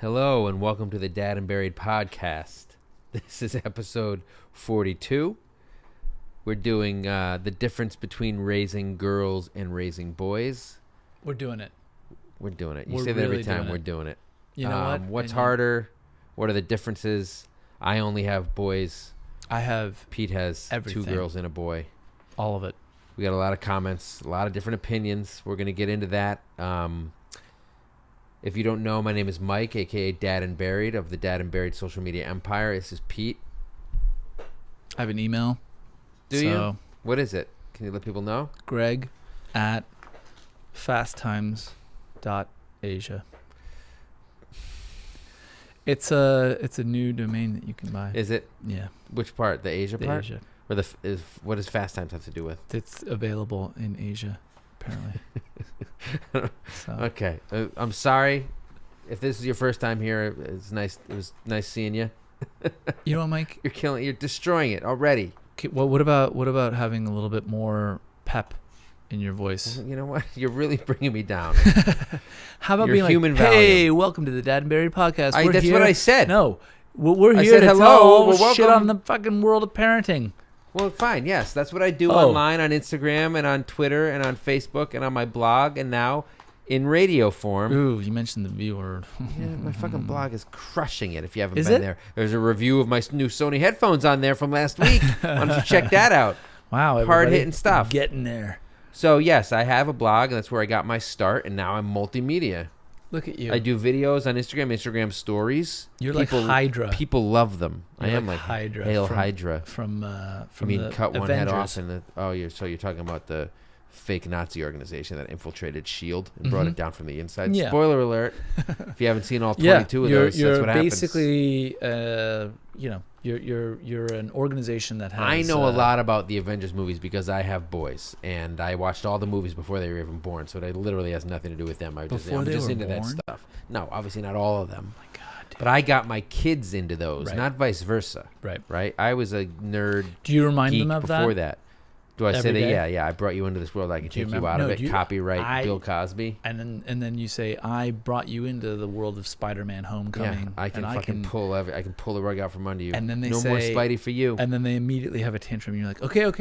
Hello and welcome to the Dad and Buried podcast. This is episode 42. We're doing the difference between raising girls and raising boys. We're doing it. We're doing it. You We're say that every really time. doing We're it. doing it. You know what? What's harder? What are the differences? I only have boys. I have Pete has everything. 2 girls and a boy. All of it. We got a lot of comments, a lot of different opinions. We're going to get into that. If you don't know, my name is Mike, a.k.a. Dad and Buried of the Dad and Buried social media empire. This is Pete. I have an email. Do you? What is it? Can you let people know? Greg at fasttimes.asia. It's a new domain that you can buy. Is it? Yeah. Which part? The Asia part? Asia. Or what does Fast Times have to do with? It's available in Asia, apparently. So. Okay. I'm sorry if this is your first time here. It's nice. It was nice seeing you. You know what, Mike? You're destroying it already. Okay, well, what about having a little bit more pep in your voice? You know what? You're really bringing me down. How about Your being human like, hey, value. welcome to the Dad and Buried podcast. That's here. what I said. No, we're I here said to hello, tell we're shit welcome. on the fucking world of parenting. Well, fine. Yes, that's what I do Oh. online, on Instagram, and on Twitter, and on Facebook, and on my blog, and now in radio form. Ooh, you mentioned the V word. Yeah, my fucking blog is crushing it. If you haven't Is been it? there, there's a review of my new Sony headphones on there from last week. Why don't you check that out? Wow, everybody Hard-hitting stuff. Getting there. So yes, I have a blog, and that's where I got my start. And now I'm multimedia. Look at you. I do videos on Instagram stories. You're like Hydra. People love them. You're I am like like Hydra Hail from- Hydra. from You mean the cut one Avengers. head off and you're talking about the fake Nazi organization that infiltrated SHIELD and brought it down from the inside. Yeah. Spoiler alert! If you haven't seen all 22 of those, you're that's what happens. basically, you're an organization that has. I know a lot about the Avengers movies because I have boys, and I watched all the movies before they were even born. So it literally has nothing to do with them. I'm just into that stuff. No, obviously not all of them. Oh my God, dude. But I got my kids into those, Right. not vice versa. Right. Right. I was a nerd. Do you remind geek them of before that? that. Do I say Every that? day? Yeah. I brought you into this world. I can Do you take you remember? out No, of it. do you- Copyright Bill Cosby. And then you say, I brought you into the world of Spider-Man: Homecoming. Yeah, I can pull the rug out from under you. And then they no say, more Spidey for you. And then they immediately have a tantrum. You're like, okay. Yeah, I'm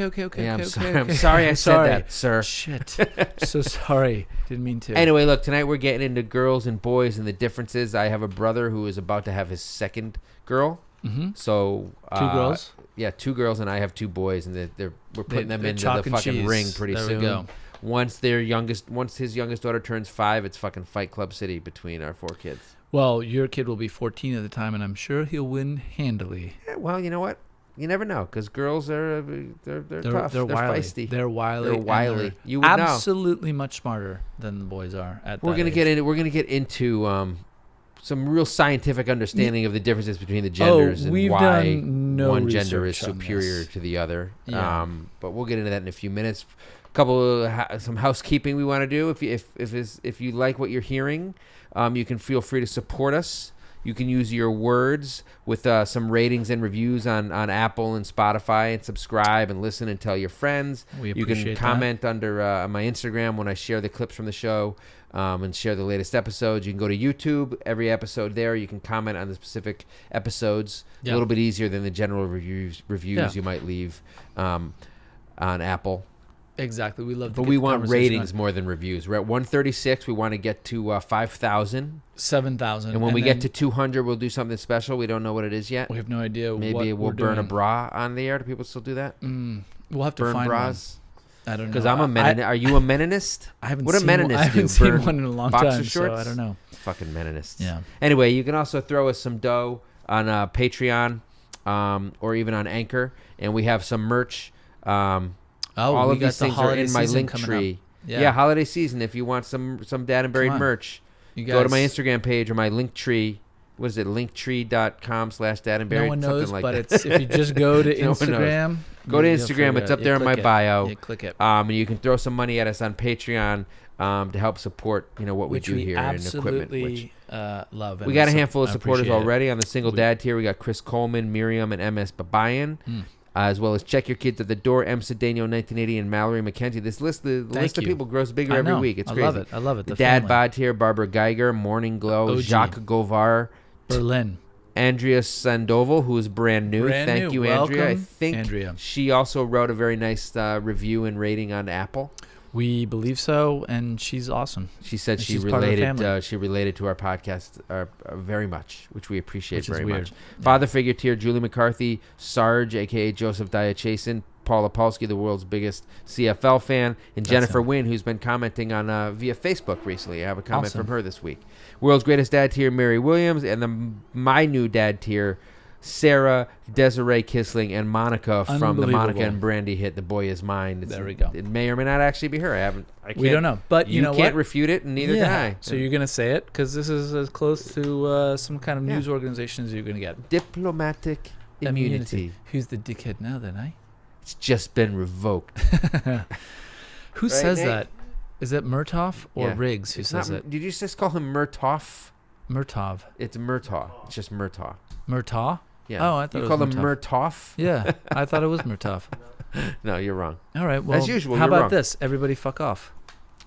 okay, sorry. okay, I'm sorry I said sorry. that, sir. Shit. So sorry. Didn't mean to. Anyway, look, tonight we're getting into girls and boys and the differences. I have a brother who is about to have his second girl. Mm-hmm. So 2 girls. Yeah, 2 girls, and I have 2 boys, and we're putting them they're into chalk the and fucking cheese. ring pretty There we soon. go. Once his youngest daughter turns 5, it's fucking Fight Club City between our 4 kids. Well, your kid will be 14 at the time, and I'm sure he'll win handily. Yeah, well, you know what? You never know, because girls are they're tough. They're wily. feisty. They're wily. They're and wily. they're You would know. absolutely much smarter than the boys are at We're that gonna age. get into some real scientific understanding of the differences between the genders and we've why done no one gender is research on superior this. to the other. Yeah. But we'll get into that in a few minutes. Some housekeeping we want to do. If you like what you're hearing, you can feel free to support us. You can use your words with some ratings and reviews on Apple and Spotify, and subscribe and listen and tell your friends. We You appreciate can comment under on my Instagram when I share the clips from the show and share the latest episodes. You can go to YouTube, every episode there. You can comment on the specific episodes. Yeah. A little bit easier than the general reviews Yeah. you might leave on Apple. Exactly. We love. But we want ratings more than reviews. We're at 136. We want to get to 5,000. 7,000. And when we get to 200, we'll do something special. We don't know what it is yet. we have no idea. Maybe what we'll we're burn a doing. bra on the air. Do people still do that? We'll have to Burn find bras? one. I don't know. Because I'm a Mennonist. Are you a Mennonist? I haven't What do seen Mennonists one, I haven't do? seen Burn one in a long boxer time, shorts? so I don't know. Fucking Mennonists. Yeah. Anyway, you can also throw us some dough on Patreon or even on Anchor. And we have some merch. All we of got these the things are holiday in my season link coming tree. up. Yeah, holiday season. If you want some Dad and Buried Come on. merch, You go to my guys- Instagram page or my link tree. What is it? Linktree.com/Dad and Buried. No one knows, something like but that. it's if you just go to No one knows. Instagram. Go to you'll Instagram. figure It's it up out. there You in my click it. bio. You click it. And you can throw some money at us on Patreon to help support what Which we do we here in equipment. absolutely Which love. we got a handful of I supporters appreciate it. already on the single dad tier. We got Chris Coleman, Miriam, and MS Babayan. as well as Check Your Kids at the Door, M. Cedeno, 1980, and Mallory McKenzie. This list, the list of people grows bigger every week. It's crazy. I love it. The Dad Bod here, Barbara Geiger, Morning Glow, OG. Jacques Govar, Berlin. Andrea Sandoval, who is brand new. Thank you, Andrea. I Welcome, think Andrea. she also wrote a very nice review and rating on Apple. We believe so, and she's awesome. She said she she's part of the related. family. She related to our podcast very much, which we appreciate Which is very weird. much. Yeah. Father figure tier: Julie McCarthy, Sarge, aka Joseph Diachason, Paula Polsky, the world's biggest CFL fan, and That's Jennifer him. Wynn, who's been commenting on via Facebook recently. I have a comment Awesome. from her this week. World's greatest dad tier: Mary Williams, and my new dad tier: Sarah, Desiree Kissling, and Monica from the Unbelievable. Monica and Brandy hit "The Boy Is Mine." There we go. It may or may not actually be her. I can't, We don't know, but you know can't what? refute it, and neither yeah. can I. So you're gonna say it because this is as close to some kind of news organization as you're gonna get. Diplomatic immunity. Who's the dickhead now, then? It's just been revoked. Who Right, says Nate? that? Is it Murtaugh or Yeah. Riggs who It's says not, it? Did you just call him Murtaugh? Murtaugh. It's Murtaugh. It's just Murtaugh. Murtaugh? Yeah. Oh, I thought you it called was him Murtaugh. Murtaugh? Yeah, I thought it was Murtaugh. No, you're wrong. All right, well, usual, how you're about wrong. this? Everybody fuck off.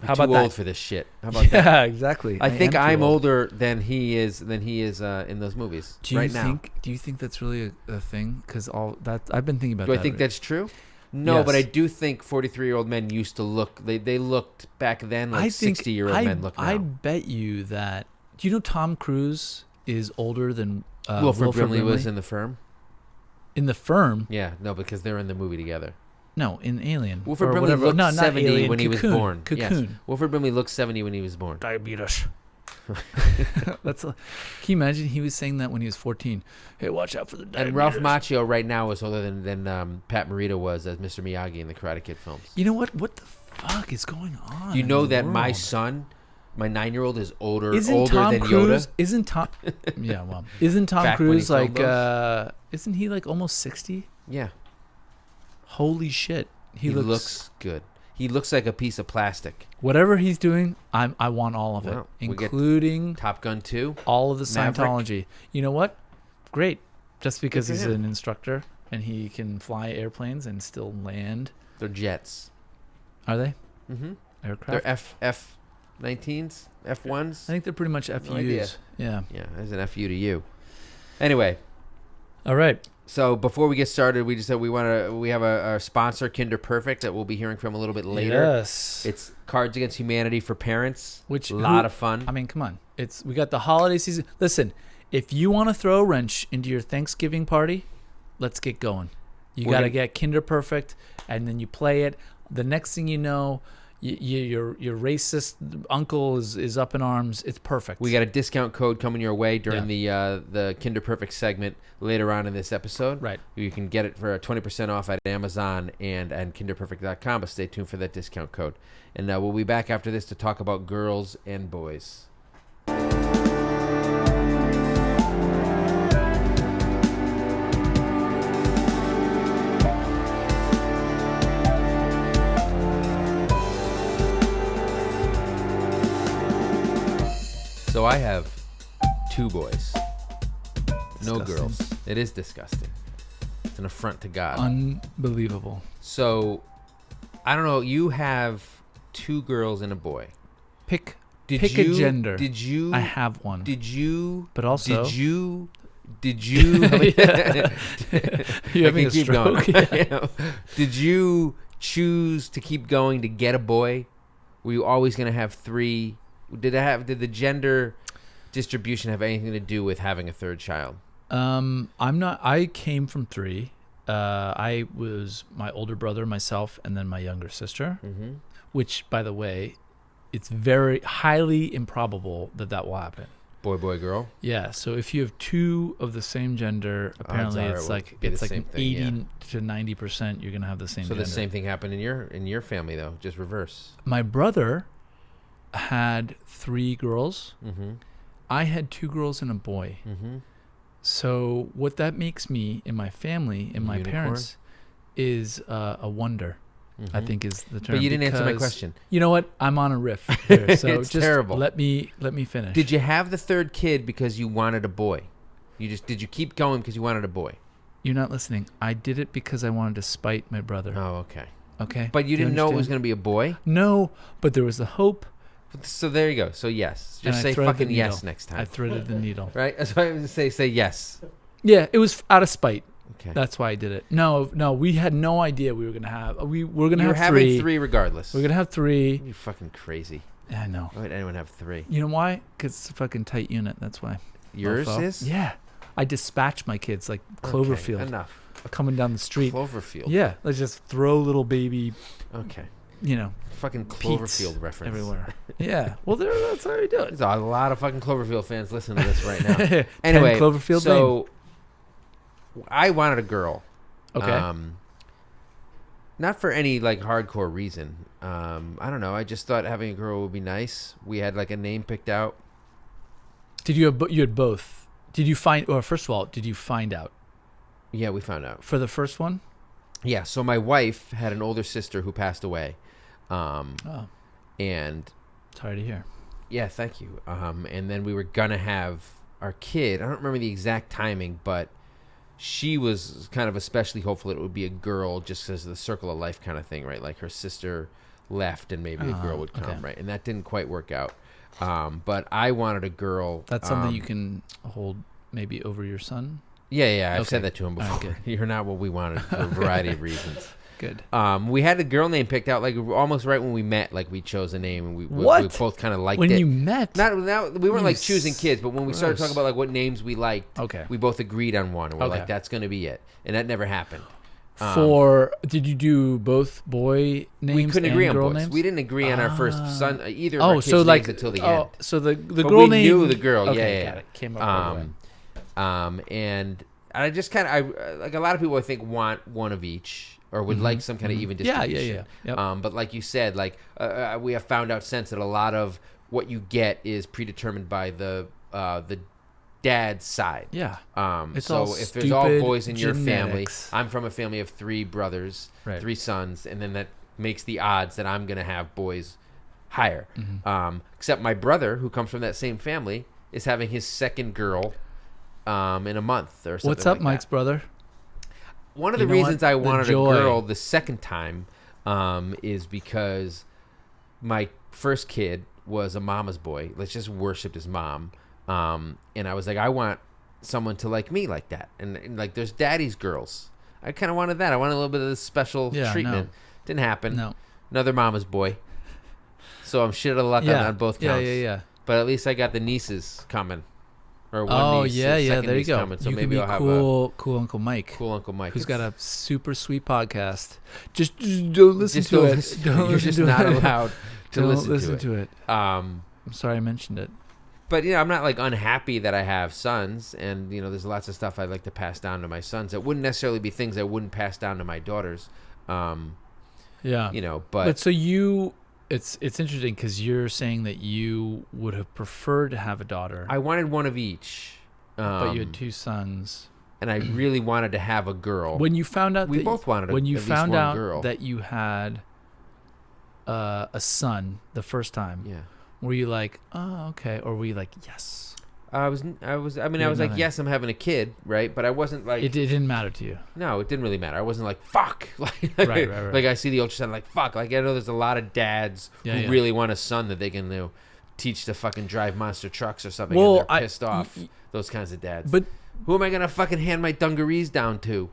You're How too about old that? for this shit. How about that? Yeah, exactly. I think am too I'm old. older than he is in those movies Do you right now. Do you think that's really a thing? Because all that I've been thinking about. Do I that think already. that's true? No, but I Yes. do think 43-year-old men used to look. They looked back then like I think 60-year-old men look now. I bet you that. Do you know Tom Cruise is older than Wilford Brimley was in The Firm. In The Firm? Yeah, no, because they're in the movie together. No, in Alien. Wilford or Brimley whatever. looked No, not 70 Alien. when he was Cocoon. born. Yes. Cocoon. Wilford Brimley looked 70 when he was born. Diabetes. Can you imagine he was saying that when he was 14? Hey, watch out for the diabetes. And Ralph Macchio right now is older than Pat Morita was as Mr. Miyagi in the Karate Kid films. You know what? What the fuck is going on? You in know the that my world? son, my 9-year-old, is older Isn't Tom than Cruise? Yoda. Isn't Tom? Yeah, well, isn't Tom Back when he Cruise filmed like? Isn't he like almost 60? Yeah, Holy shit! He looks good. He looks like a piece of plastic. Whatever he's doing, I want all of it, Well, we get including Top Gun 2. all of the Maverick. Scientology. You know what? Great. Just because Good for he's him. an instructor and he can fly airplanes and still land. They're jets. Are they Mm-hmm. aircraft? They're F-19s, F1s. I think they're pretty much FUs. idea. Yeah. Yeah, there's an FU to you. Anyway, All right. so before we get started, we just said we have our sponsor, Kinder Perfect, that we'll be hearing from a little bit later. Yes. It's Cards Against Humanity for parents. Which a lot of fun. I mean, come on. We got the holiday season. Listen, if you want to throw a wrench into your Thanksgiving party, let's get going. You We're got to gonna- get Kinder Perfect, and then you play it. The next thing you know, your racist uncle is up in arms. It's perfect. We got a discount code coming your way during the Kinder Perfect segment later on in this episode. Right. You can get it for 20% off at Amazon and kinderperfect.com, but stay tuned for that discount code. And we'll be back after this to talk about girls and boys. So I have 2 boys. No Disgusting. girls. It is disgusting. It's an affront to God. Unbelievable. So, I don't know. You have 2 girls and a boy. Pick Did a you, gender. Did you? I have one. Did you? But also, Did you? you I having can a keep stroke? going. Did you choose to keep going to get a boy? Were you always going to have 3? Did the gender distribution have anything to do with having a 3rd child? I'm not. I came from 3. I was my older brother, myself, and then my younger sister. Mm-hmm. Which, by the way, it's very highly improbable that will happen. Boy, girl. Yeah. So if you have 2 of the same gender, apparently are it it's will like be the it's like same thing, 80 to 90% you're gonna have the same. So gender. the same thing happened in your family though, just reverse. My brother had 3 girls. Mm-hmm. I had 2 girls and a boy. Mm-hmm. So what that makes me in my family and my Unicorn? parents is a wonder. I think is the term. But you didn't answer my because- question. You know what? I'm on a riff here, so It's just terrible. let me finish. Did you have the 3rd kid because you wanted a boy? Did you keep going because you wanted a boy? You're not listening. I did it because I wanted to spite my brother. Oh, okay. Okay. But you didn't know it was going to be a boy? No, but there was the hope. So there you go. So yes. And Just I say threaded fucking the yes needle. next time. I threaded the needle. Right? That's why I was going to say yes. Yeah, it was out of spite. Okay. That's why I did it. No, we had no idea we were gonna have. We were gonna You're have having three. three regardless. We're gonna have three. You're fucking crazy. Yeah, I know. Why would anyone have three? You know why? Because it's a fucking tight unit. That's why. Yours Mofo. is? Yeah. I dispatch my kids like Cloverfield. Okay, enough. Coming down the street. Cloverfield. Yeah. Let's just throw little baby. Okay. Fucking Fucking Cloverfield reference. everywhere. Yeah. Well, that's how we do it. There's a lot of fucking Cloverfield fans listening to this right now. 10 Anyway, Cloverfield so I wanted a girl. Lane. Okay. Not for any like hardcore reason. I don't know. I just thought having a girl would be nice. We had like a name picked out. Did you have? You had both. Did you find? Or first of all, did you find out Yeah, we found out. for the first one? Yeah. So my wife had an older sister who passed away. Oh, And sorry to hear. yeah, thank you. And then we were gonna have our kid. I don't remember the exact timing, but she was kind of especially hopeful it would be a girl, just because of the circle of life kind of thing, right? Like her sister left, and maybe a girl would come, okay. right? And that didn't quite work out. But I wanted a girl. That's something you can hold maybe over your son. Yeah. I've Okay. said that to him All right, before. good. You're not what we wanted for a variety of reasons. Good. We had a girl name picked out like almost right when we met. Like we chose a name, and we What? both kind of liked When it. you met? Not we weren't You like choosing kids, but when we started gross. talking about like what names we liked, Okay. we both agreed on one, and we're Okay. like, that's going to be it, and that never happened. Did you do both boy names We couldn't and agree on girl boys. names? We didn't agree on our first son, either of our kids' so names like until the end. So the But girl we name knew the girl. Okay, yeah. got it. Came up right away. And I just kind of like a lot of people I think want one of each or would like some kind of even Yeah, distribution. yeah. Yep. But like you said, like we have found out since that a lot of what you get is predetermined by the dad's side. Yeah. It's so all if there's all stupid boys in your family, genetics. I'm from a family of 3 brothers, Right. 3 sons, and then that makes the odds that I'm gonna have boys higher. Except my brother, who comes from that same family, is having his second girl in a month or something. What's up, like Mike's that. brother? One of the You know reasons what? I The wanted joy. a girl the second time is because my first kid was a mama's boy. Let's just worshipped his mom. And I was like, I want someone to like me like that. And like, there's daddy's girls. I kind of wanted that. I wanted a little bit of this special treatment. Didn't happen. No. Another mama's boy. So I'm shit out of luck on both counts. Yeah. But at least I got the nieces coming. Or one Oh niece, yeah. second There you niece go. coming. So you maybe could I'll be have cool Uncle Mike, a cool Uncle Mike. who's got a super sweet podcast. Just don't listen to it. Don't You're listen just to not it. allowed to Don't listen to it. I'm sorry I mentioned it. But I'm not like unhappy that I have sons, and there's lots of stuff I'd like to pass down to my sons. That wouldn't necessarily be things I wouldn't pass down to my daughters. Yeah. But so you, it's interesting because you're saying that you would have preferred to have a daughter, I wanted one of each. but you had 2 sons. And I really wanted to have a girl. When you found out we that both wanted when you at least found one out girl. that you had a son the first time, Yeah. were you like, oh, okay, or were you like, yes? I was like, nothing. yes, I'm having a kid, right? But I wasn't like, It didn't matter to you. no, it didn't really matter. I wasn't like, fuck. Like, Right. like I see the ultrasound, like, fuck. Like, I know there's a lot of dads Yeah, who yeah. really want a son that they can teach to fucking drive monster trucks or something, Well, and they're pissed off. Those kinds of dads. But who am I going to fucking hand my dungarees down to?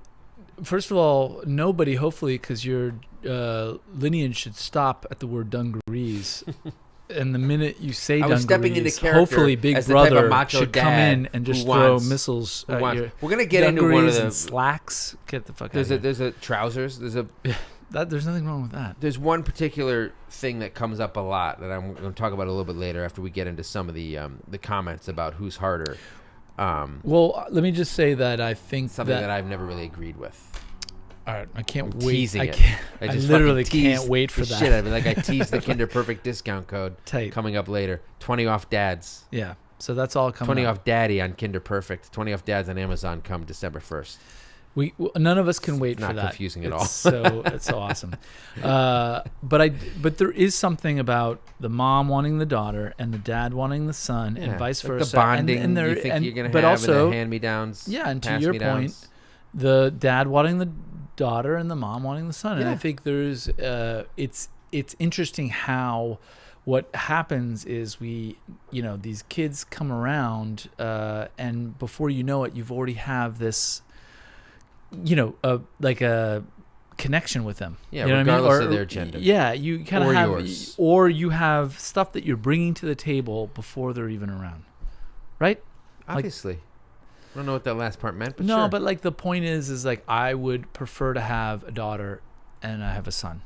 first of all, nobody, hopefully, because your lineage should stop at the word dungarees. And the minute you say I was stepping into dungarees, character hopefully Big as the type of Brother macho should come dad in and just who throw wants- missiles who at wants- your We're going to get into one of dungarees the... and slacks. Get the fuck out of here. There's a trousers. There's nothing wrong with that. There's one particular thing that comes up a lot that I'm going to talk about a little bit later after we get into some of the comments about who's harder. Well, let me just say that I think Something that I've never really agreed with. all right, I can't I'm wait. teasing I it. can't. I just literally fucking can't teased wait for the that. Shit, I mean, like I teased the Kinder Perfect discount code Tight. coming up later. 20 off dads. Yeah. So that's all coming 20 up. off daddy on Kinder Perfect. 20 off dads on Amazon come December 1st. None of us can wait Not for that. confusing at all. It's so awesome. But there is something about the mom wanting the daughter and the dad wanting the son, and vice like versa. the bonding and you think you're going to but have also, in the hand-me-downs. yeah, and to your point, the dad wanting the daughter and the mom wanting the son. And Yeah. I think there's it's interesting how what happens is these kids come around and before you know it, you've already have this like a connection with them. Yeah, you know regardless what I mean? of their gender. Yeah, you kind Or of have, yours. or you have stuff that you're bringing to the table before they're even around, right? Obviously. I don't know what that last part meant, but No, sure. but like the point is like I would prefer to have a daughter and I have a son,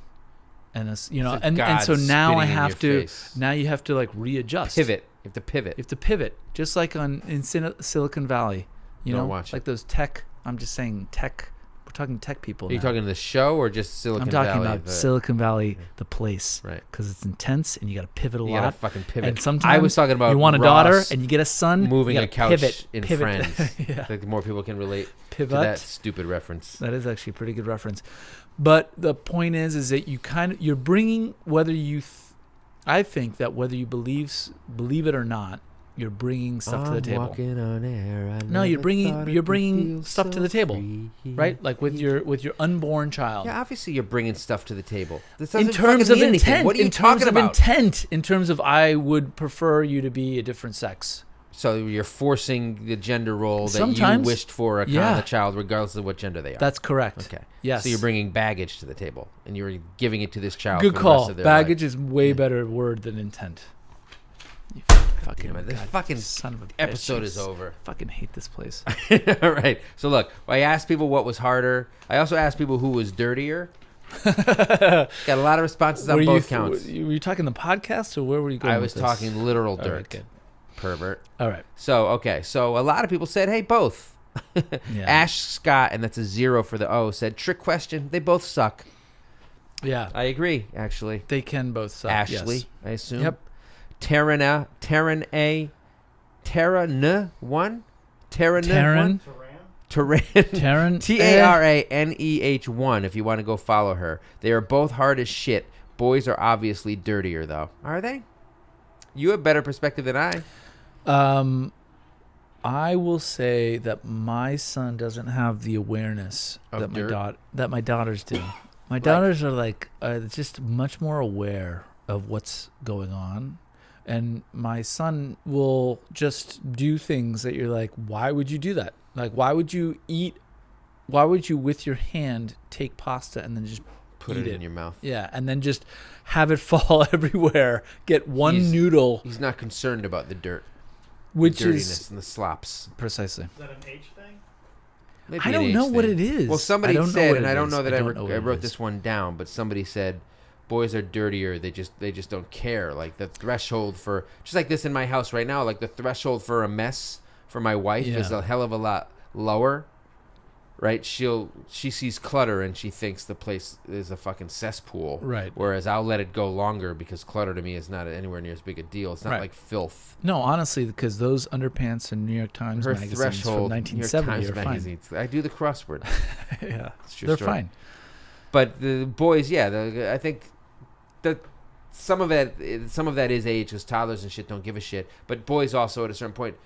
and It's and God so now I spitting in have your to face. now you have to like readjust. Pivot. You have to pivot. You have to pivot, just like in Silicon Valley. Don't watch like it. those tech. I'm just saying tech. We're talking tech people. Are you now. talking the show or just Silicon I'm Valley? talking about Silicon Valley, the place, Right. because it's intense and you got to pivot a You lot. gotta fucking pivot. And sometimes I was talking about you want a Ross daughter and you get a son. moving you a gotta couch in pivot. Friends. Yeah. I think more people can relate to Pivot. that stupid reference. That is actually a pretty good reference. But the point is that you're bringing, I think that whether you believe it or not, you're bringing stuff to the table. Walking on air. No, you're bringing stuff to the table, right? Like with your unborn child. Yeah, obviously you're bringing stuff to the table. This In doesn't terms fucking of mean anything. intent, What are you in terms talking of about? intent, in terms of I would prefer you to be a different sex. So you're forcing the gender role that you Sometimes. wished for a Yeah. child, regardless of what gender they are. That's correct. Okay. Yes. So you're bringing baggage to the table, and you're giving it to this child. Good for the rest call. of their Baggage life. is way better word than intent. You fucking Damn it, this God, fucking son of a bitch. episode I is over. Fucking hate this place. All right. So look, I asked people what was harder. I also asked people who was dirtier. Got a lot of responses on both counts. Were you talking the podcast or where were you going? I with was this? talking literal All dirt. right, good. Pervert. All right. So okay. So a lot of people said, "Hey, both." Yeah. Ash Scott, and that's a 0 for the O, said, "Trick question. They both suck." Yeah. I agree, actually. They can both suck. Ashley, Yes. I assume. Yep. Terran N1. Terran Taryn. Taryn. TARANEH1 if you want to go follow her. They are both hard as shit. Boys are obviously dirtier though. Are they? You have better perspective than I. I will say that my son doesn't have the awareness Of that dirt? my daughters do. My daughters are like just much more aware of what's going on, and my son will just do things that you're like, why would you do that? Like, why would you with your hand take pasta and then just Put eat it in your mouth. Yeah, and then just have it fall everywhere. Get one noodle, He's not concerned about the dirt, which the dirtiness is and the slops. precisely. Is that an H thing? Maybe I an don't age know what thing. it is. Well, somebody I don't know said, what and it I don't is. know that I don't know what I it wrote is. this one down, but somebody said boys are dirtier. They just don't care. Like the threshold for just like this in my house right now. Like the threshold for a mess for my wife is Yeah. a hell of a lot lower. Right? She sees clutter and she thinks the place is a fucking cesspool. Right. Whereas I'll let it go longer because clutter to me is not anywhere near as big a deal. It's not Right. like filth. No, honestly, because those underpants in New York Times Her magazines threshold. from New York 1970 Times are fine. magazines. I do the crossword. Yeah, It's a true they're story. fine. But the boys, yeah, I think that some of that is age because toddlers and shit don't give a shit. But boys also at a certain point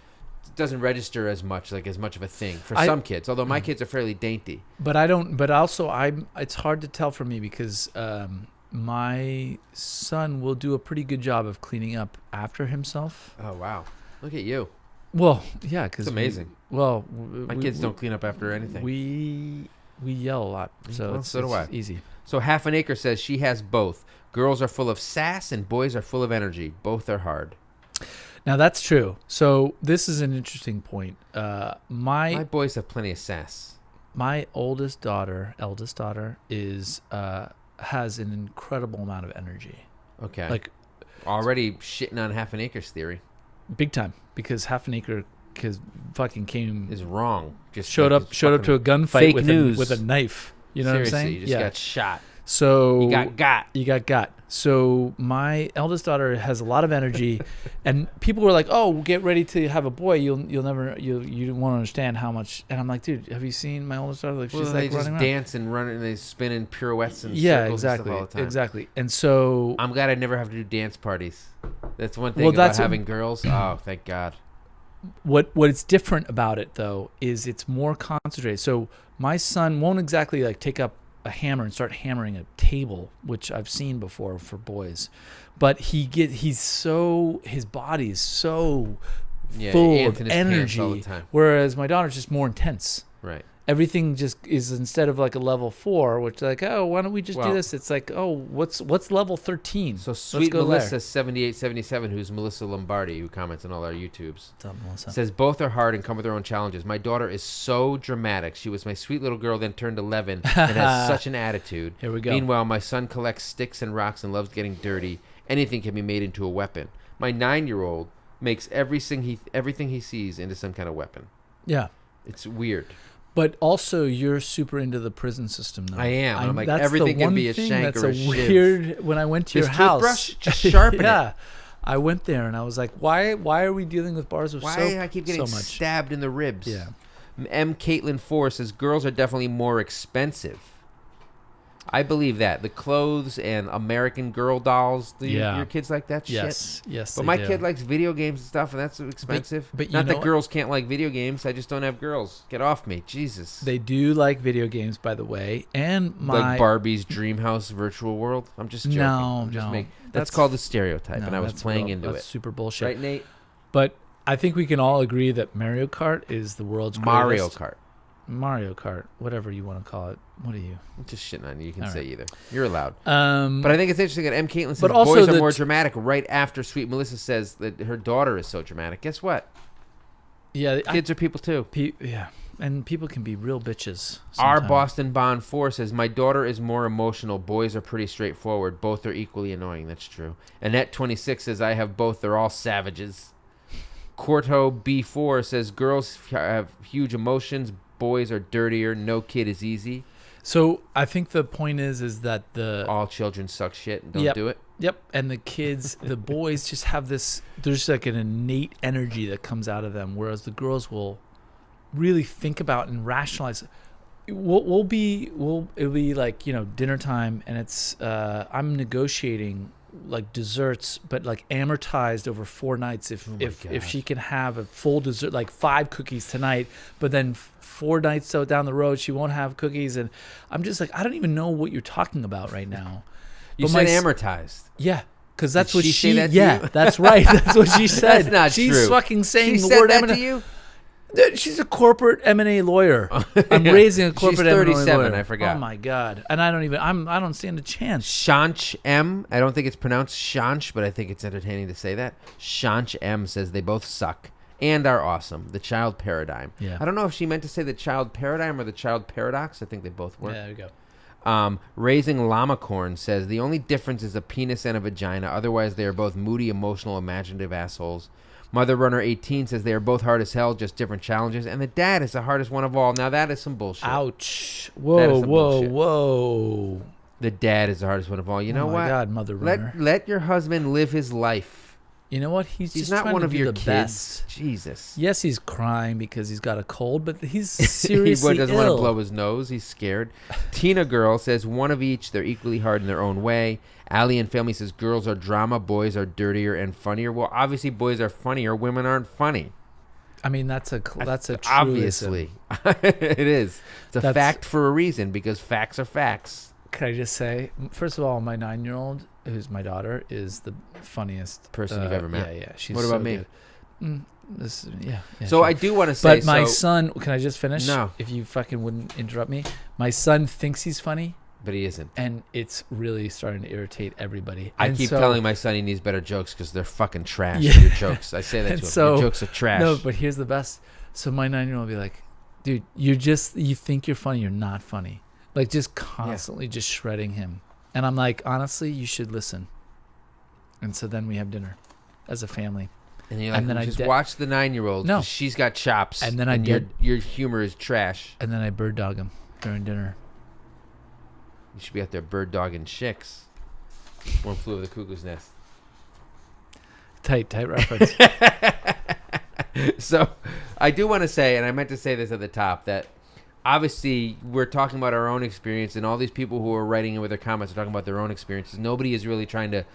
doesn't register as much of a thing for some kids. Although my kids are fairly dainty. But I don't. But also, it's hard to tell for me because my son will do a pretty good job of cleaning up after himself. Oh wow, look at you! Well, yeah, because It's amazing. My kids don't clean up after anything. We yell a lot, so Well, it's, so do it's I. easy. So Half an Acre says she has both. Girls are full of sass and boys are full of energy. Both are hard. Now that's true. So this is an interesting point. My boys have plenty of sass. My eldest daughter is has an incredible amount of energy. Okay. Like Already shitting on Half an Acre's theory big time, because Half an Acre fucking came is wrong. Just showed like up it's to a fucking gunfight fake with news. with a knife. You know Seriously, what I'm saying? you just got shot. So You got. You got. So my eldest daughter has a lot of energy, and people were like, "Oh, get ready to have a boy. You won't understand how much." And I'm like, "Dude, have you seen my oldest daughter? Like, Well, she's they like just running around." dance and run and they spin in pirouettes and Yeah, circles and exactly, stuff all the time. exactly. And so I'm glad I never have to do dance parties. That's one thing Well, about that's having girls. Oh, thank God. what's different about it though is it's more concentrated. So my son won't exactly like take up a hammer and start hammering a table, which I've seen before for boys, but his body is so full of energy, all the time. whereas my daughter's just more intense. Right. Everything just is, instead of like a level 4, which like, oh, why don't we just do this? It's like, oh, what's level 13? So sweet Melissa 7877, who's Melissa Lombardi, who comments on all our YouTubes, What's up, Melissa? says both are hard and come with their own challenges. My daughter is so dramatic. She was my sweet little girl, then turned 11, and has such an attitude. Here we go. Meanwhile, my son collects sticks and rocks and loves getting dirty. Anything can be made into a weapon. My 9-year-old makes everything he sees into some kind of weapon. Yeah. It's weird. But also, you're super into the prison system, though. I am. I'm like, that's everything the can be a thing shank that's or a shiv. weird. When I went to your house, toothbrush, just sharpen yeah, it. I went there and I was like, why are we dealing with bars of soap? Why I keep getting so much? stabbed in the ribs? Yeah. M. Caitlin 4 says girls are definitely more expensive. I believe that. The clothes and American Girl dolls. Your kids like that shit? Yes. But my kid likes video games and stuff, and that's expensive. But Not that girls can't like video games. I just don't have girls. Get off me. Jesus. They do like video games, by the way. And like Barbie's Dreamhouse virtual world? I'm just joking. No. That's called the stereotype, and I was playing into that's it. super bullshit. Right, Nate? But I think we can all agree that Mario Kart is the world's Mario greatest. Kart. Mario Kart, whatever you want to call it. What are you? I'm just shitting on you. You can All say right. either. You're allowed. But I think it's interesting that M. Caitlin says but also boys are more dramatic right after Sweet Melissa says that her daughter is so dramatic. Guess what? Yeah, Kids are people too. Yeah, and people can be real bitches. Our sometimes. Boston Bond 4 says, my daughter is more emotional. Boys are pretty straightforward. Both are equally annoying. That's true. Annette 26 says, I have both. They're all savages. Corto B4 says, girls have huge emotions. Boys are dirtier. No kid is easy. So I think the point is that all children suck shit and don't do it. Yep. And the kids, the boys just have this, there's like an innate energy that comes out of them, whereas the girls will really think about and rationalize. It'll be like, dinner time, and it's I'm negotiating like desserts, but like amortized over 4 nights. If she can have a full dessert, like 5 cookies tonight, but then 4 nights down the road she won't have cookies, and I'm just like, I don't even know what you're talking about right now. You said amortized. Yeah, because that's what she say that to yeah, you? That's right. That's what she said. That's not She's true. fucking saying She the said word that M&A. to you? She's a corporate M&A lawyer. I'm raising a corporate She's M&A 37, lawyer. I forgot. Oh my god! And I don't stand a chance. Shanch M. I don't think it's pronounced Shanch, but I think it's entertaining to say that. Shanch M says they both suck and are awesome. The child paradigm. Yeah. I don't know if she meant to say the child paradigm or the child paradox. I think they both work. Yeah, there you go. Raising Llamacorn says the only difference is a penis and a vagina. Otherwise, they are both moody, emotional, imaginative assholes. Mother Runner 18 says they are both hard as hell, just different challenges. And the dad is the hardest one of all. Now, that is some bullshit. Ouch. That Whoa, is some whoa, bullshit. whoa. The dad is the hardest one of all. You know Oh what? my god, Mother Runner. Let your husband live his life. You know what? He's He's just not trying one to of do your the kids. best. Jesus. Yes, he's crying because he's got a cold, but he's He seriously doesn't want to ill. blow his nose. He's scared. Tina Girl says one of each. They're equally hard in their own way. Allie and Family says girls are drama, boys are dirtier and funnier. Well, obviously boys are funnier. Women aren't funny. I mean, that's a truism. Obviously. It is. It's a fact for a reason because facts are facts. Can I just say, first of all, my 9-year-old, who's my daughter, is the funniest Person you've ever met. Yeah. She's What about so me? good. Yeah. So sure. I do want to say, But my son, can I just finish? No. If you fucking wouldn't interrupt me. My son thinks he's funny, but he isn't. and it's really starting to irritate everybody. I And keep so- telling my son he needs better jokes because they're fucking trash. Yeah. Your jokes. I say that And to him. so- Your jokes are trash. No, but here's the best. So my 9-year-old will be like, dude, you think you're funny, you're not funny. Like just constantly just shredding him. And I'm like, honestly, you should listen. And so then we have dinner as a family. And you're like, and then just watch the 9-year-old. No. She's got chops. And then your humor is trash. And then I bird dog him during dinner. You should be out there bird dogging chicks. One flew over the cuckoo's nest. Tight reference. So I do want to say, and I meant to say this at the top, that obviously we're talking about our own experience, and all these people who are writing in with their comments are talking about their own experiences. Nobody is really trying to,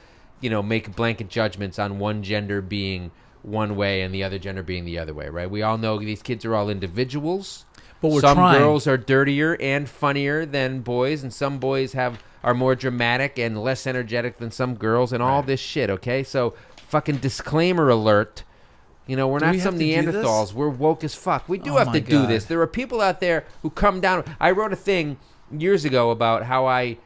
make blanket judgments on one gender being one way and the other gender being the other way, right? We all know these kids are all individuals. But we're some trying. girls are dirtier and funnier than boys, and some boys are more dramatic and less energetic than some girls, and all Right. this shit. Okay, so fucking disclaimer alert. You know, we're Do not we some have to do this? Neanderthals. We're woke as fuck. We do Oh have my to do God. this. There are people out there who come down. I wrote a thing years ago about how my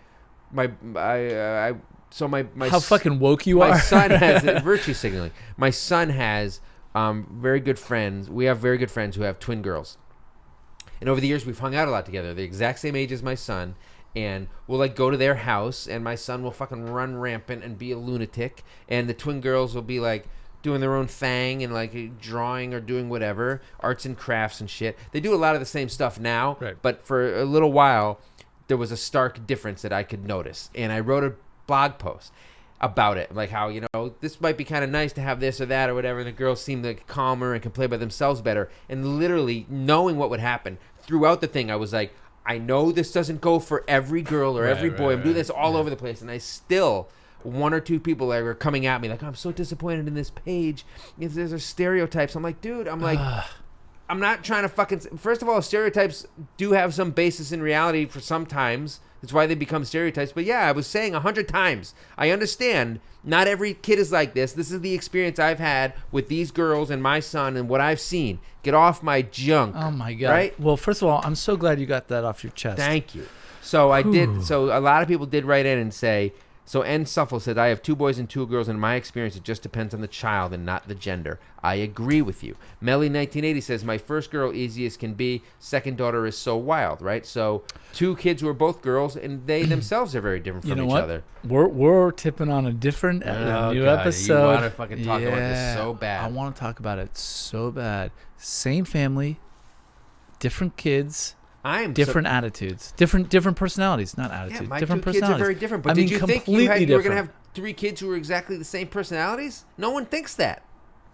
How fucking woke you my are. son has virtue signaling. My son has very good friends. We have very good friends who have twin girls. And over the years, we've hung out a lot together. They're the exact same age as my son. And we'll, like, go to their house, and my son will fucking run rampant and be a lunatic. And the twin girls will be, like, doing their own thing and, like, drawing or doing whatever, arts and crafts and shit. They do a lot of the same stuff now. Right. But for a little while, there was a stark difference that I could notice. And I wrote a blog post about it, like how, you know, this might be kind of nice to have this or that or whatever, and the girls seem like calmer and can play by themselves better. And literally knowing what would happen throughout the thing, I was like, I know this doesn't go for every girl or Right, every boy. right, I'm doing right. this all over the place, and I still, one or two people are coming at me like, I'm so disappointed in this page. If there's a stereotypes, I'm like, dude, I'm like, I'm not trying to fucking. First of all, stereotypes do have some basis in reality for sometimes. It's why they become stereotypes. But yeah, I was saying 100 times, I understand not every kid is like this. This is the experience I've had with these girls and my son and what I've seen. Get off my junk. Oh my God. Right? Well, first of all, I'm so glad you got that off your chest. Thank you. So I did. So a lot of people did write in and say, so N. Suffle said, I have 2 boys and 2 girls. In my experience, it just depends on the child and not the gender. I agree with you. Melly 1980 says, my first girl, easy as can be. Second daughter is so wild, right? So 2 kids who are both girls, and they themselves are very different from each other. We're tipping on a different Oh, new God, episode. you want to fucking talk about this so bad. I want to talk about it so bad. Same family, different kids. Different attitudes, different personalities, not attitudes. Yeah, my different 2 kids are personalities. very different. But I did mean, you think completely you were going to different. have 3 kids who were exactly the same personalities? No one thinks that.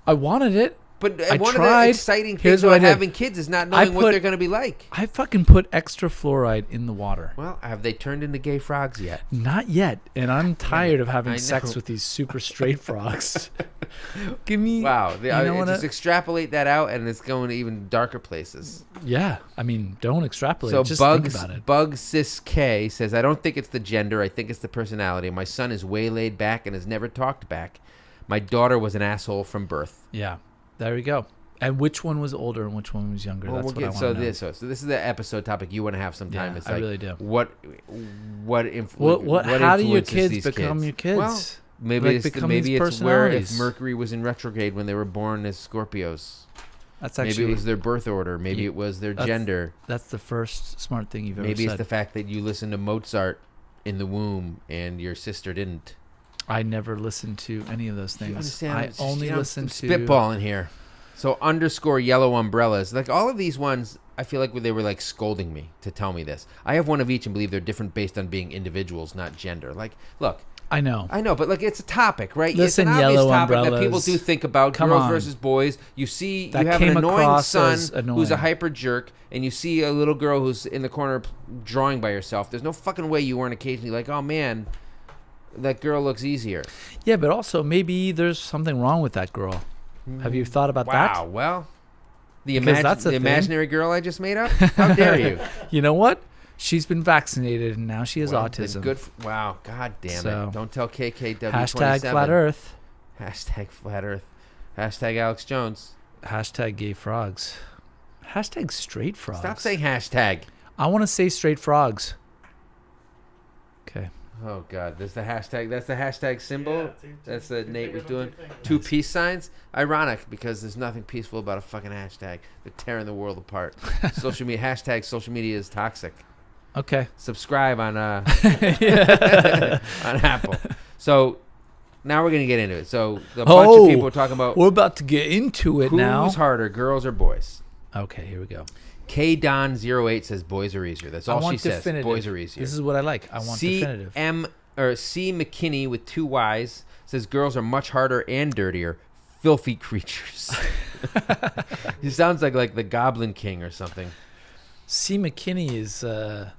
I wanted it. But I one of tried. the exciting Here's things what I about did. having kids is not knowing what they're going to be like. I fucking put extra fluoride in the water. Well, have they turned into gay frogs yet? Not yet, and I'm tired of I having know. sex with these super straight frogs. Give me. Wow. know Just extrapolate that out, and it's going to even darker places. Yeah, I mean, don't extrapolate. So Just think about it. Bug Sis K says, I don't think it's the gender. I think it's the personality. My son is way laid back and has never talked back. My daughter was an asshole from birth. Yeah, there we go. And which one was older and which one was younger? Well, That's what I want so to know. this is the episode topic you want to have sometime. Yeah, It's I like, really do. What How do your influences kids these become kids? your kids? Well, maybe Like, it's become maybe these it's where if personalities. Mercury was in retrograde when they were born as Scorpios. That's Maybe actually it was their birth order. Maybe Yeah, it was their that's- gender. that's the first smart thing you've ever Maybe it's said. the fact that you listened to Mozart in the womb and your sister didn't. I never listened to any of those You things. understand? I It's just, only you know, listened to spitballing here. So underscore yellow umbrellas. Like all of these ones, I feel like they were like scolding me to tell me this. I have one of each and believe they're different based on being individuals, not gender. Like, look, I know. but like it's a topic, right? Listen, it's an obvious yellow topic that people umbrellas. do think about. Come Girls on. versus boys. You see, That you have came an annoying across son as annoying. who's a hyper jerk, and you see a little girl who's in the corner drawing by herself. There's no fucking way you weren't occasionally like, oh man, that girl looks easier. Yeah, but also maybe there's something wrong with that girl. Have you thought about that? Wow. Well, the Because that's a thing. imaginary girl I just made up. How dare you? You know what? She's been vaccinated and now she has Well, then autism. Wow. God damn So, it. Don't tell KKW27. Hashtag flat Earth. Hashtag flat Earth. Hashtag Alex Jones. Hashtag gay frogs. Hashtag straight frogs. Stop saying hashtag. I want to say straight frogs. Okay. Oh God, that's the hashtag symbol. Yeah, That's what Nate was doing. Two 2 peace signs. Ironic because there's nothing peaceful about a fucking hashtag. They're tearing the world apart. Social media hashtag social media is toxic. Okay. Subscribe on on Apple. So now we're gonna get into it. So a bunch of people are talking about We're about to get into it who's now. harder, girls or boys. Okay, here we go. KDon08 says boys are easier. That's I all want she says. definitive. Boys are easier. This is what I like. I want definitive. C McKinney with 2 Y's says girls are much harder and dirtier. Filthy creatures. He sounds like the Goblin King or something. C. McKinney is, I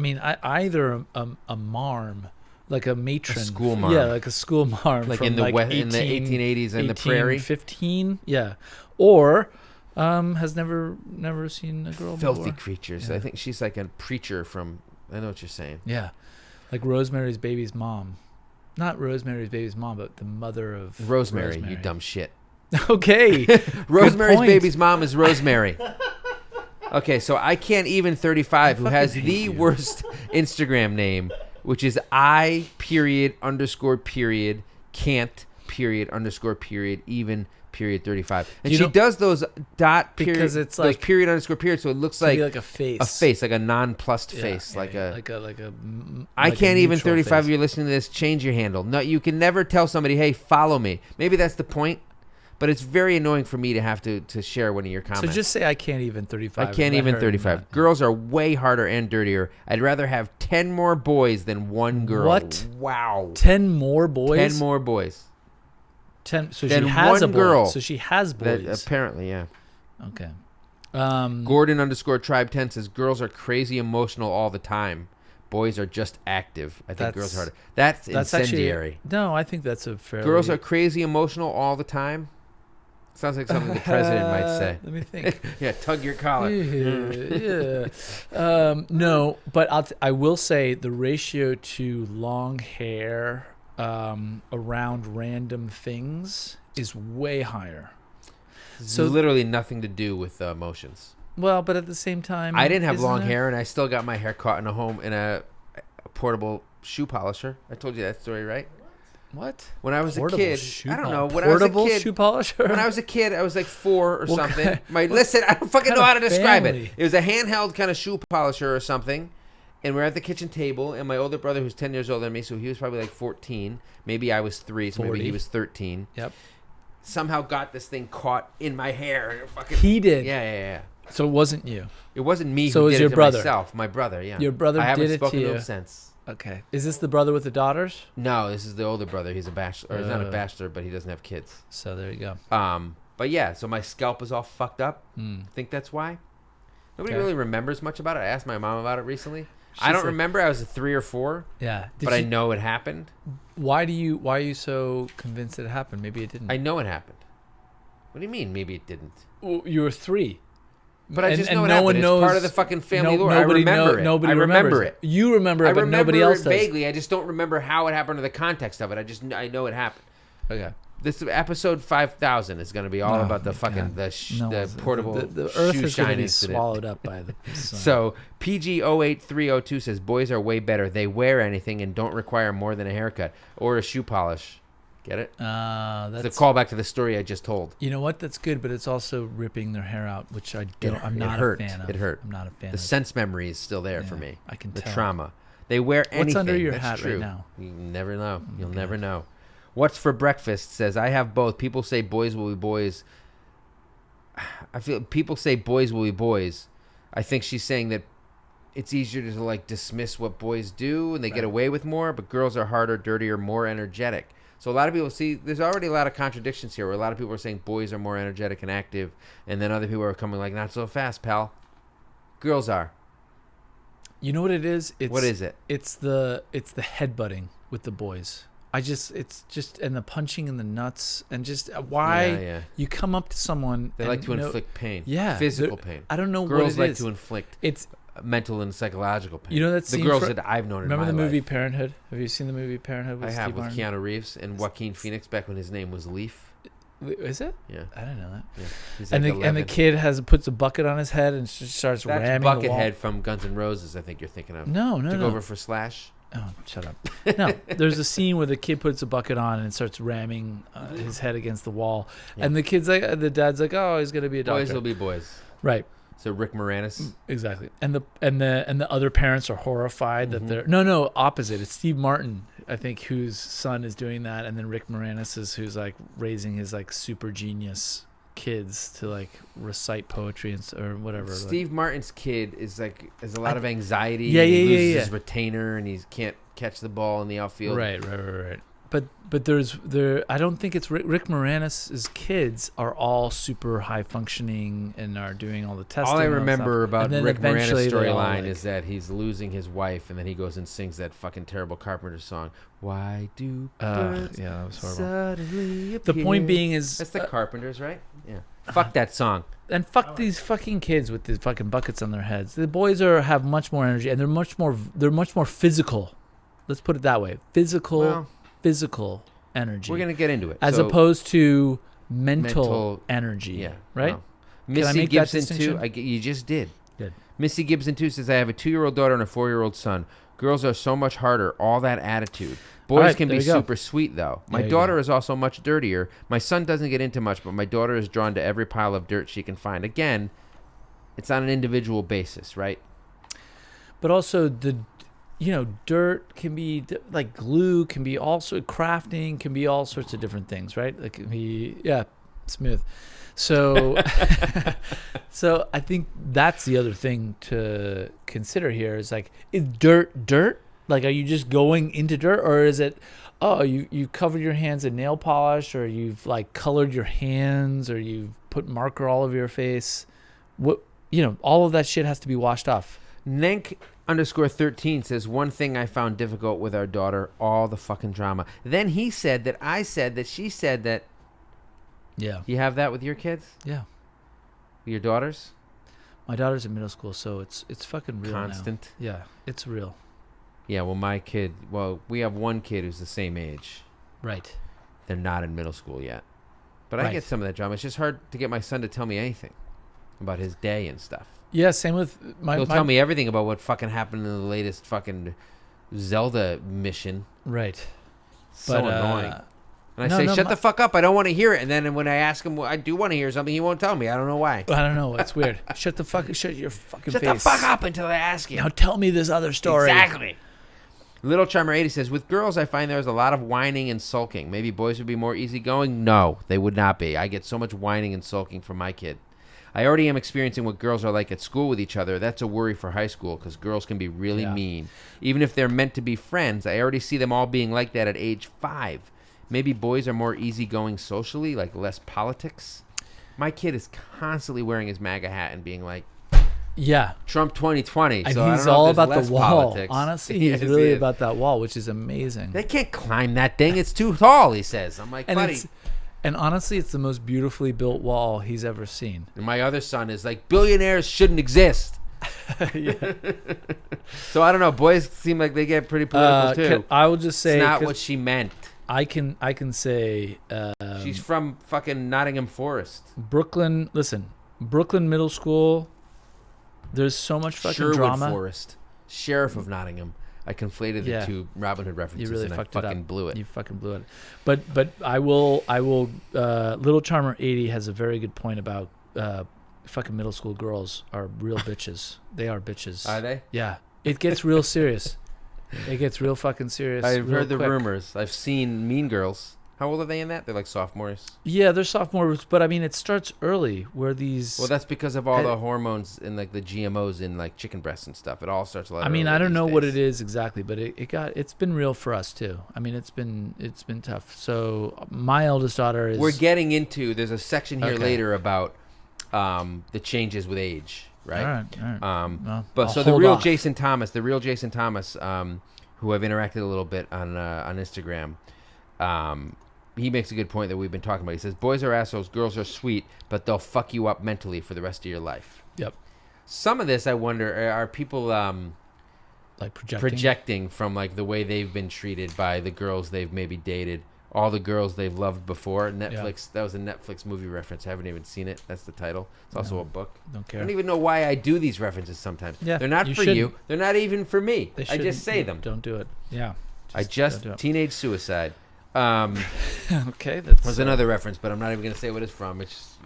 mean, either a marm like a matron, school marm. Yeah, like a school marm, like from in the like in the 1880s in the prairie. 15, yeah, or has never seen a girl Filthy before. creatures. Yeah. I think she's like a preacher from. I know what you're saying. Yeah, like Rosemary's Baby's mom, not Rosemary's Baby's mom, but the mother of Rosemary. You dumb shit. Okay, Rosemary's Baby's mom is Rosemary. Okay, so I can't even 35, who has the worst Instagram name, which is I_can't_even_35. And she does those dot period, because it's those like period_period, so it looks like a face, like a nonplussed face, like a. I like can't a even neutral 35. face. If you're listening to this, change your handle. No, you can never tell somebody, hey, follow me. Maybe that's the point. But it's very annoying for me to have to share one of your comments. So just say I can't even 35. I can't even 35. Girls are way harder and dirtier. I'd rather have 10 more boys than one girl. What? Wow. 10 more boys? 10 more boys. 10. So Then she has one a boy. girl. So she has boys. Apparently, yeah. Okay. Gordon_tribe10 says girls are crazy emotional all the time. Boys are just active. I think girls are harder. That's incendiary. Actually, no, I think that's a fairly... Girls are crazy emotional all the time. Sounds like something the president might say. Let me think. Yeah, tug your collar. Yeah. No, but I will say the ratio to long hair around random things is way higher. So literally nothing to do with emotions. Well, but at the same time, I didn't have long hair, and I still got my hair caught in a portable shoe polisher. I told you that story, right? What? When I was a kid, I don't know. When portable I was a kid, shoe polisher? When I was a kid, I was like 4 or something. Listen, I don't fucking know how to describe it. It was a handheld kind of shoe polisher or something. And we're at the kitchen table, and my older brother, who's 10 years older than me, so he was probably like 14. Maybe I was 3, so 40. Maybe he was 13. Yep. Somehow got this thing caught in my hair. He did? Yeah. So it wasn't you? It wasn't me so who it was did your it to brother. Myself. My brother, yeah. Your brother I did haven't it spoken to to you? him since. Okay. Is this the brother with the daughters? No, this is the older brother. He's a bachelor. Or he's not a bachelor, but he doesn't have kids. So there you go. But yeah, so my scalp is all fucked up. I think that's why. Nobody really remembers much about it. I asked my mom about it recently. I don't remember. I was a 3 or 4. Yeah. But I know it happened. Why are you so convinced it happened? Maybe it didn't. I know it happened. What do you mean maybe it didn't? Well, you were 3. But I just know it happened. It's part of the fucking family lore. I remember it. Nobody remember it. You remember it, but nobody else does. I remember it vaguely. I just don't remember how it happened or the context of it. I know it happened. Okay. This episode 5000 is going to be all about the fucking the portable the Earth shoe is going to be incident. swallowed up by the sun. So PG08302 says boys are way better. They wear anything and don't require more than a haircut or a shoe polish. Get it? That's a callback to the story I just told. You know what? That's good, but it's also ripping their hair out, which I'm not a fan of. It hurt. I'm not a fan. The sense memory is still there for me. I can tell. The trauma. They wear anything. What's under your That's hat true. right now? You never know. You'll never know. What's for breakfast says I have both. People say boys will be boys. I feel people say boys will be boys. I think she's saying that it's easier to like dismiss what boys do and they get away with more, but girls are harder, dirtier, more energetic. So a lot of people see there's already a lot of contradictions here where a lot of people are saying boys are more energetic and active, and then other people are coming like, not so fast, pal. Girls are. You know what it is? What is it? It's the headbutting with the boys. It's just and the punching in the nuts and just why you come up to someone. They like to inflict pain. Yeah, physical pain. I don't know Girls what it is. like to inflict. It's mental and psychological pain. You know that scene the girls that I've known. Remember in my the movie life. Parenthood? Have you seen the movie Parenthood? With I have Steve with Martin? Keanu Reeves and Joaquin Phoenix back when his name was Leaf. Is it? Yeah, I didn't know that. Yeah, he's and like the kid puts a bucket on his head and just starts ramming the wall. Buckethead from Guns N' Roses. I think you're thinking of. No. Took over for Slash. Oh, shut up. No, there's a scene where the kid puts a bucket on and starts ramming his head against the wall. Yeah. And the dad's like, oh, he's going to be a doctor. Boys will be boys. Right. So Rick Moranis. Exactly. And the other parents are horrified that they're... No, opposite. It's Steve Martin, I think, whose son is doing that. And then Rick Moranis is who's like raising his like super genius kids to like recite poetry or whatever. Steve Martin's kid is like has a lot of anxiety. Yeah, he loses his retainer and he can't catch the ball in the outfield. Right. But there. I don't think it's Rick Moranis' kids are all super high functioning and are doing all the testing. All I and remember stuff. about And then Rick Moranis' eventually they all, storyline like- is that he's losing his wife, and then he goes and sings that fucking terrible Carpenter song. Why do birds yeah, that was horrible. suddenly The point appear? being is That's the Carpenters, right? Yeah. Fuck that song. and fuck these fucking kids with these fucking buckets on their heads. The boys have much more energy and they're much more physical. Let's put it that way. Physical energy. We're gonna get into it. as So, opposed to mental energy. yeah, Right? well, Missy make that Gibson distinction? too. You just did. Good. Missy Gibson too says I have a 2-year-old daughter and a 4-year-old son. Girls are so much harder. All that attitude. Boys right, can there be you go. super sweet though. My There you daughter go. is also much dirtier. My son doesn't get into much, but my daughter is drawn to every pile of dirt she can find. Again, it's on an individual basis, right? But also dirt can be like glue, can be also crafting, can be all sorts of different things, right? Like it can be smooth. So so I think that's the other thing to consider here is like, is dirt? Like, are you just going into dirt, or is it, you covered your hands in nail polish, or you've like colored your hands, or you've put marker all over your face? What, all of that shit has to be washed off. Nenk_13 says one thing I found difficult with our daughter, all the fucking drama. Then he said that I said that she said that. Yeah. You have that with your kids? Yeah. Your daughters? My daughter's in middle school, so it's fucking real Constant. now. Yeah, it's real. Yeah, well, we have one kid who's the same age. Right. They're not in middle school yet. But I Right. get some of that drama. It's just hard to get my son to tell me anything about his day and stuff. Yeah, same with He'll tell me everything about what fucking happened in the latest fucking Zelda mission. Right. So But, annoying. And I no, say, no, shut the fuck up. I don't want to hear it. And then when I ask him, I do want to hear something, he won't tell me. I don't know why. I don't know. It's weird. Shut your fucking Shut face. the fuck up until I ask you. Now tell me this other story. Exactly. Little Charmer 80 says, with girls, I find there's a lot of whining and sulking. Maybe boys would be more easygoing. No, they would not be. I get so much whining and sulking from my kid. I already am experiencing what girls are like at school with each other. That's a worry for high school because girls can be really mean. Even if they're meant to be friends, I already see them all being like that at age 5. Maybe boys are more easygoing socially, like less politics. My kid is constantly wearing his MAGA hat and being like, Yeah. Trump 2020. And So I he's don't know all if there's about the less wall. politics. Honestly, Yes, he's he really is. about that wall, which is amazing. They can't climb that thing. It's too tall, he says. I'm like, buddy. And honestly, it's the most beautifully built wall he's ever seen. And my other son is like, billionaires shouldn't exist. So I don't know. Boys seem like they get pretty political too. I will just say, It's not 'cause what she meant. I can say, She's from fucking Nottingham Forest. Brooklyn. Listen, Brooklyn Middle School. There's so much fucking Sherwood drama. Forest. Sheriff of Nottingham. I conflated the Yeah. two Robin Hood references You really and fucked I it fucking up. blew it. You fucking blew it. But I will. Little Charmer 80 has a very good point about fucking middle school girls are real bitches. They are bitches. Are they? Yeah. It gets real serious. It gets real fucking serious. I've real heard the quick. rumors. I've seen Mean Girls. How old are they in that? They're like sophomores. Yeah, they're sophomores, but I mean, it starts early where these. Well, that's because of all the hormones and like the GMOs in like chicken breasts and stuff. It all starts a lot. I mean, earlier I don't these know what days. it is exactly, but it's been real for us too. I mean, it's been tough. So my eldest daughter is. We're getting into. There's a section here Okay. later about the changes with age, right? All right. Well, But I'll so the hold real off. Jason Thomas, who I've interacted a little bit on Instagram, he makes a good point that we've been talking about. He says, boys are assholes, girls are sweet, but they'll fuck you up mentally for the rest of your life. Yep. Some of this, I wonder, are people Like projecting from like the way they've been treated by the girls they've maybe dated, all the girls they've loved before. Netflix, That was a Netflix movie reference. I haven't even seen it. That's the title. It's also No, a book. Don't I care. don't even know why I do these references sometimes. Yeah, They're not you for shouldn't. you. They're not even for me. They I shouldn't. just say them. Don't do it. Yeah. Don't do it. Teenage suicide. Okay, that's Was another reference, but I'm not even going to say what it's from. It's,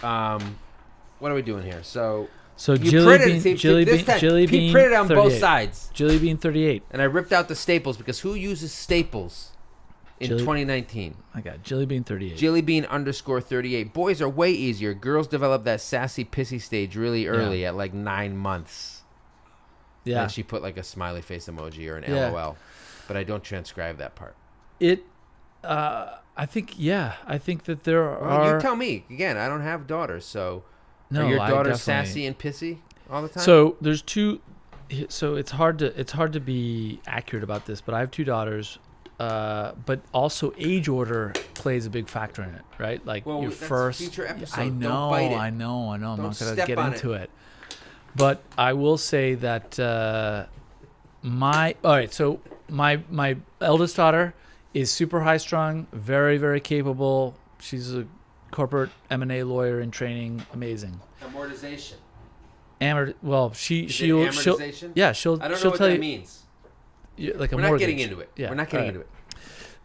what are we doing here? So you Jelly printed Bean, see, Jelly this Bean, time, Jelly he Bean printed on 38. both sides. Jelly Bean 38. And I ripped out the staples because who uses staples in 2019? I got Jelly Bean 38. Jellybean_38. Boys are way easier. Girls develop that sassy, pissy stage really early at like 9 months. Yeah. And she put like a smiley face emoji or an Yeah. LOL. but I don't transcribe that part. I think that there Well, are. you tell me. Again, I don't have daughters, so No, are your I daughters definitely- sassy and pissy all the time? So there's two. So it's hard to be accurate about this, but I have two daughters. But also age order plays a big factor in it, right? Like Well, your that's first. future episode. I Don't know, bite it. I know. I'm Don't not gonna step get on into it. But I will say that So my eldest daughter is super high strung, very very capable. She's a corporate M&A lawyer in training, amazing. Amortization. Well, Is she'll it amortization? yeah she'll I don't know she'll what tell that you means. like a We're mortgage. not getting into it. Yeah, We're not getting all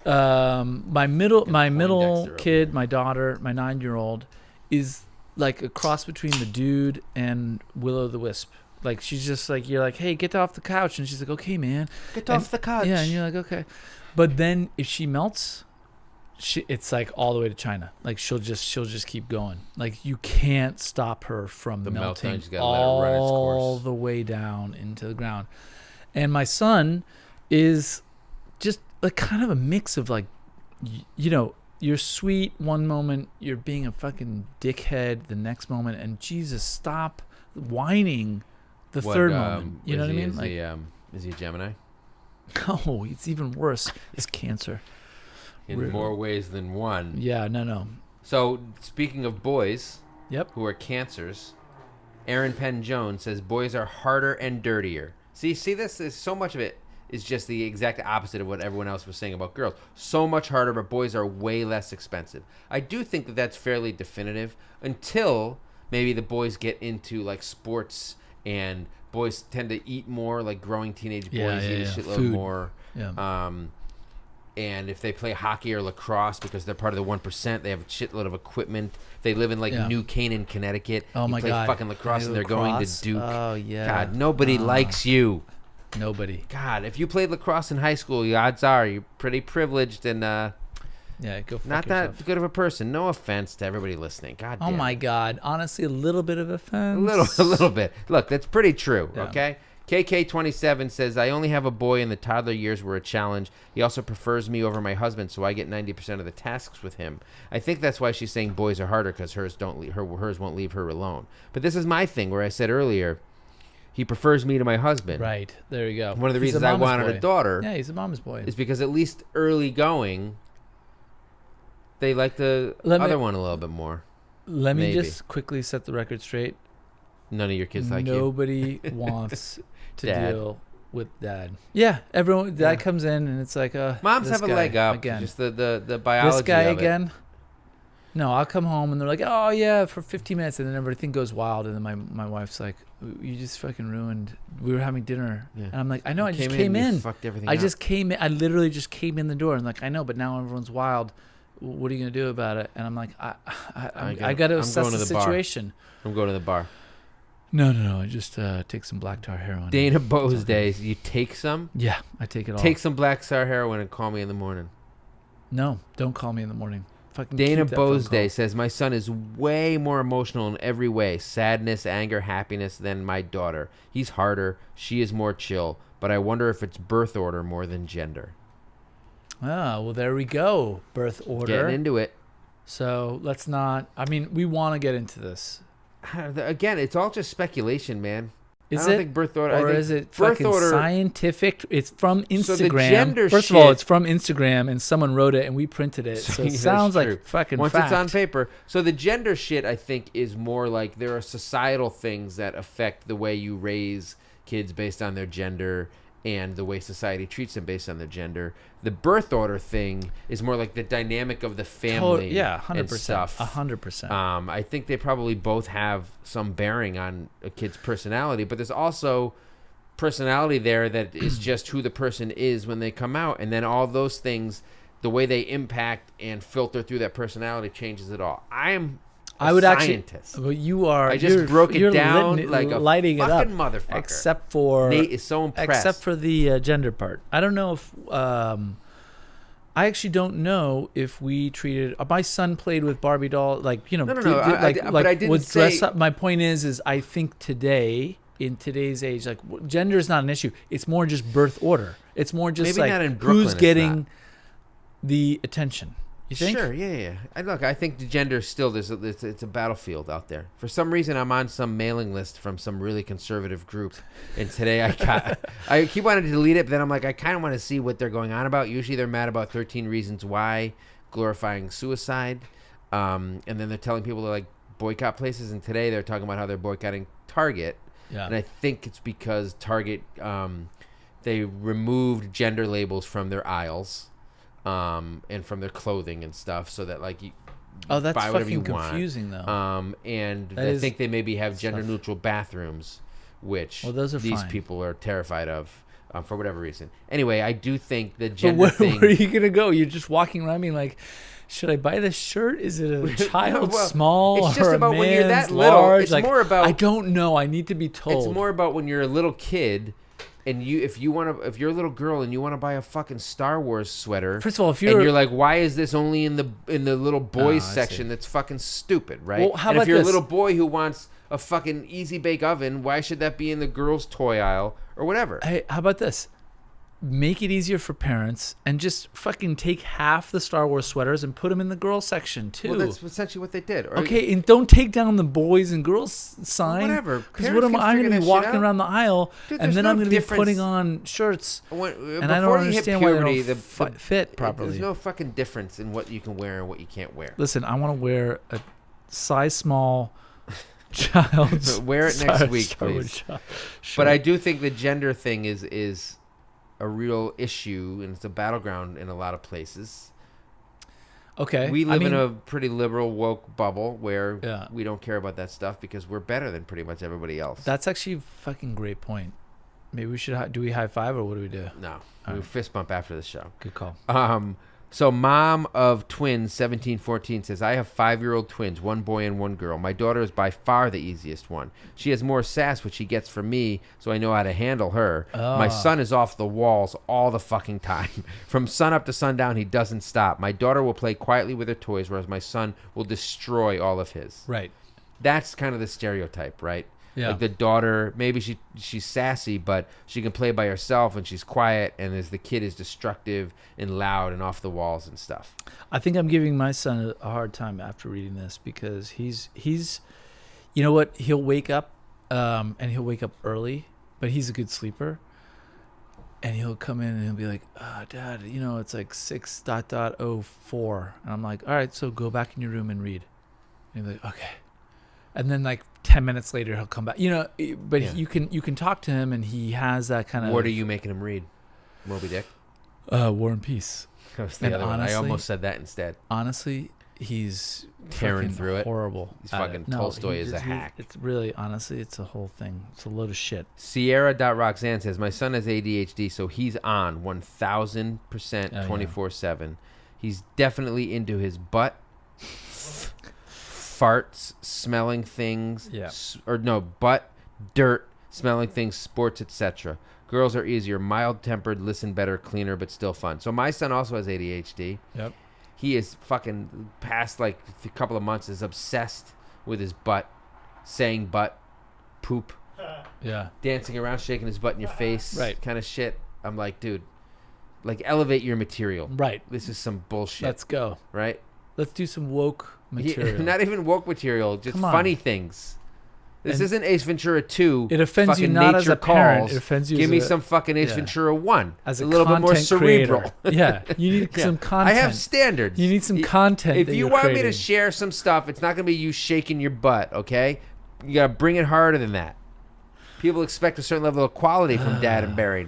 right. into it. My middle Poindexter kid, my daughter, my 9-year-old, is like a cross between the dude and Will-O-the-Wisp. Like she's just like, you're like, hey, get off the couch, and she's like, okay, man. Get And- off the couch. Yeah, and you're like, okay. But then if she melts, it's like all the way to China. Like she'll just keep going. Like you can't stop her from The melting meltdown, you just gotta let it run its all course. the way down into the ground. And my son is just like kind of a mix of like, you're sweet one moment, you're being a fucking dickhead the next moment, and Jesus, stop whining the third moment. You know what I mean? Is he a Gemini? No, it's even worse. It's Cancer. In Really? more ways than one. Yeah, no. So, speaking of boys Yep. who are cancers, Aaron Penn Jones says boys are harder and dirtier. See this? There's so much of it is just the exact opposite of what everyone else was saying about girls. So much harder, but boys are way less expensive. I do think that that's fairly definitive until maybe the boys get into like sports, and boys tend to eat more, like growing teenage boys eat a shitload Food. more. Yeah. And if they play hockey or lacrosse because they're part of the 1%, they have a shitload of equipment. They live in like Yeah. New Canaan, Connecticut. Oh you my play God. fucking lacrosse, and they're going to Duke. Oh yeah. God, nobody likes you. Nobody. God, if you played lacrosse in high school, the odds are you're pretty privileged and Yeah, go fuck not yourself. that good of a person. No offense to everybody listening. God Oh damn my it. God. Honestly, a little bit of offense. A little bit. Look, that's pretty true, Yeah. okay? KK27 says, I only have a boy and the toddler years were a challenge. He also prefers me over my husband, so I get 90% of the tasks with him. I think that's why she's saying boys are harder, because hers won't leave her alone. But this is my thing where I said earlier, he prefers me to my husband. Right. There you go. One of the He's a reasons I mama's wanted boy. a daughter Yeah, he's a mama's boy. is because at least early going, they like the other one a little bit more. Let me maybe. just quickly set the record straight. None of your kids like you. Nobody wants to Dad. deal with dad. Yeah, everyone. Dad Yeah. comes in and it's like, Moms this have a guy leg up. again. Just the biology This guy of it. again. No, I'll come home and they're like, oh yeah, for 15 minutes, and then everything goes wild, and then my wife's like, you just fucking ruined. We were having dinner, Yeah. and I'm like, I know, I You just came you in. fucked everything I up. just came in. I literally just came in the door, and like, I know, but now everyone's wild. What are you gonna do about it? And I'm like, I got to I'm assess going the to the bar. situation. I'm going to the bar. No. I just take some black tar heroin. Dana Bose days. You take some? Yeah, I take it all. Take some black star heroin and call me in the morning. No, don't call me in the morning. Fucking Dana keep that phone Bose call. Day says, my son is way more emotional in every way. Sadness, anger, happiness than my daughter. He's harder. She is more chill. But I wonder if it's birth order more than gender. Ah, well, there we go. Birth order. Getting into it. So let's not. I mean, we want to get into this. Again, it's all just speculation, man. Is I don't it? think birth order. I Or think is it birth fucking order, scientific? It's from Instagram. So the gender First of all, shit- it's from Instagram, and someone wrote it, and we printed it. So it That's sounds true. like fucking Once fact. it's on paper. So the gender shit, I think, is more like there are societal things that affect the way you raise kids based on their gender and the way society treats them based on their gender. The birth order thing is more like the dynamic of the family Yeah, and 100%. stuff. 100%. I think they probably both have some bearing on a kid's personality, but there's also personality there that is just who the person is when they come out, and then all those things, the way they impact and filter through that personality changes it all. I would scientist. Well, you are. I just broke it you're down like a lighting fucking it up, motherfucker. except for Nate is so impressed. except for the gender part. I don't know if I actually don't know if we treated. My son played with Barbie doll, like No, but I didn't would dress say- up. My point is I think today in today's age, like gender is not an issue. It's more just birth order. It's more just Maybe like not in Brooklyn, who's it's getting not. the attention. You think? Sure, yeah. Look, I think the gender still it's a battlefield out there. For some reason, I'm on some mailing list from some really conservative group, and today I keep wanting to delete it, but then I'm like, I kind of want to see what they're going on about. Usually, they're mad about 13 Reasons Why, glorifying suicide, and then they're telling people to like boycott places. And today, they're talking about how they're boycotting Target, and I think it's because Target they removed gender labels from their aisles. And from their clothing and stuff, so that like you that's buy whatever you fucking want. confusing though. And I think they maybe have gender neutral bathrooms, which those are these fine. people are terrified of for whatever reason. Anyway, I do think the gender But thing. where are you gonna go? You're just walking around being like, should I buy this shirt? Is it a child small it's just or about a when you're man's that little. large? It's like, more about. I don't know. I need to be told. It's more about when you're a little kid. And if you're a little girl and you want to buy a fucking Star Wars sweater, First of all, if you're like, why is this only in the little boys I section? see. That's fucking stupid, right? Well, how and about if you're this? a little boy who wants a fucking easy bake oven, why should that be in the girls' toy aisle or whatever? Hey, how about this? Make it easier for parents and just fucking take half the Star Wars sweaters and put them in the girls section too. Well, that's essentially what they did. Or, Okay, and don't take down the boys and girls sign. whatever. Because what am I going to be walking around the aisle, Dude, and then no I'm going to be difference. putting on shirts, and I don't Before you hit understand why they puberty, don't fit properly. There's no fucking difference in what you can wear and what you can't wear. Listen, I want to wear a size small child's. Wear it next week, please. Sure. But I do think the gender thing is a real issue, and it's a battleground in a lot of places. Okay. We live in a pretty liberal woke bubble where Yeah. we don't care about that stuff because we're better than pretty much everybody else. That's actually a fucking great point. Maybe we should do we high five or what do we do? No, All we right. fist bump after the show. Good call. So mom of twins 1714 says, I have 5-year-old twins, one boy and one girl. My daughter is by far the easiest one. She has more sass, which she gets from me, so I know how to handle her. My son is off the walls all the fucking time. From sun up to sundown, he doesn't stop. My daughter will play quietly with her toys, whereas my son will destroy all of his. Right. That's kind of the stereotype, right? Yeah. Like the daughter, maybe she's sassy, but she can play by herself and she's quiet, and as the kid is destructive and loud and off the walls and stuff. I think I'm giving my son a hard time after reading this because he's you know what, he'll wake up and he'll wake up early, but he's a good sleeper, and he'll come in and he'll be like, Dad, it's like 6:04, and I'm like, all right, so go back in your room and read. And he's like, okay. And then like 10 minutes later he'll come back, but Yeah. you can talk to him and he has that kind of. What are you making him read? Moby Dick? War and Peace. That was the And other one. I honestly- almost said that instead. Honestly, he's Tearing fucking through it. horrible. He's at fucking it. No, Tolstoy he is a just- hack. It's really, honestly, it's a whole thing. It's a load of shit. Sierra.Roxanne says, my son has ADHD, so he's on 1,000% Oh, yeah. 24/7. He's definitely into his butt, farts, smelling things, Yeah. butt, dirt, smelling things, sports, etc. Girls are easier, mild-tempered, listen better, cleaner, but still fun. So my son also has ADHD. Yep. He is fucking past like a couple of months is obsessed with his butt, saying butt, poop, Yeah. dancing around, shaking his butt in your face, Right. kind of shit. I'm like, dude, like elevate your material. Right. This is some bullshit, Let's go. right? Let's do some woke material. Not even woke material, just Come on. funny things. This And isn't Ace Ventura 2. it offends you fucking not as nature a parent. calls. It offends you Give as me a- some fucking Ace yeah. Ventura 1. as a little bit more content cerebral. creator. Yeah. You need Yeah. some content. I have standards. You need some Y- content. If that you you're want me to creating. share some stuff, it's not going to be you shaking your butt, okay? You got to bring it harder than that. People expect a certain level of quality from Dad and Buried.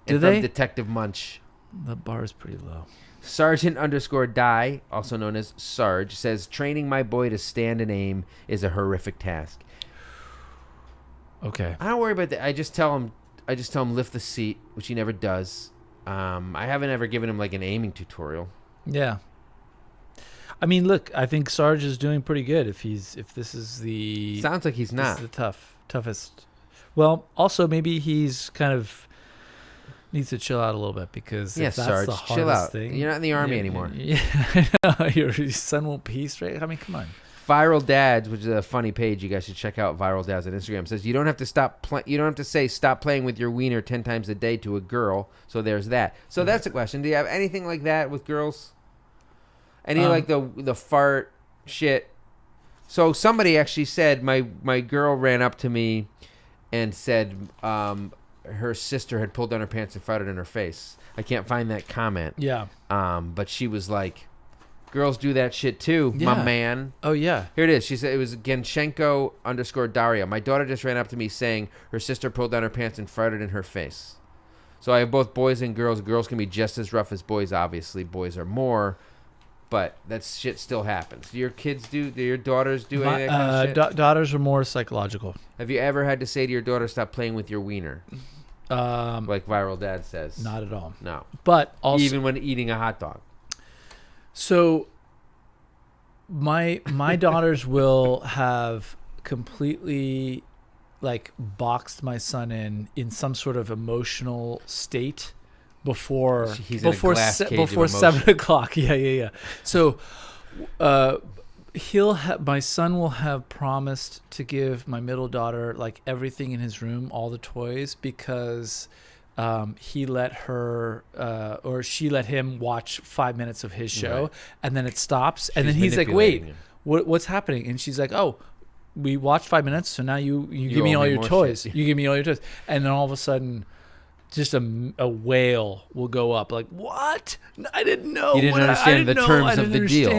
Do And from they? Detective Munch. The bar is pretty low. Sergeant_Die, also known as Sarge, says, training my boy to stand and aim is a horrific task. Okay. I don't worry about that. I just tell him lift the seat, which he never does. I haven't ever given him like an aiming tutorial. Yeah. I mean, look, I think Sarge is doing pretty good. If this is the Sounds like he's this not. is the toughest. Well, also maybe he's kind of needs to chill out a little bit because Yeah, if that's Sarge, the chill hardest out. thing. You're not in the army anymore. Yeah, I know. Your son won't pee straight. I mean, come on. Viral Dads, which is a funny page, you guys should check out. Viral Dads on Instagram says you don't have to you don't have to say stop playing with your wiener 10 times a day to a girl. So there's that. So that's a question. Do you have anything like that with girls? Any like the fart shit? So somebody actually said my girl ran up to me and said her sister had pulled down her pants and farted in her face. I can't find that comment. Yeah. But she was like, girls do that shit too, my man. Oh, yeah. Here it is. She said it was Genshenko_Daria. My daughter just ran up to me saying her sister pulled down her pants and farted in her face. So I have both boys and girls. Girls can be just as rough as boys, obviously. Boys are more. But that shit still happens. Do your kids do your daughters do any of that kind of shit? Daughters are more psychological. Have you ever had to say to your daughter, stop playing with your wiener? Like Viral Dad says. Not at all. No. But also, even when eating a hot dog. So my daughters will have completely like boxed my son in some sort of emotional state before He's in a glass cage of emotion. 7:00. Yeah. So my son will have promised to give my middle daughter like everything in his room, all the toys, because he let her or she let him watch 5 minutes of his show, right. And then it stops, and then he's like, wait, what's happening? And she's like, oh, we watched 5 minutes, so now you give me all your toys. You give me all your toys. And then all of a sudden just a wail will go up like, what? I didn't know. You didn't understand the terms of the deal.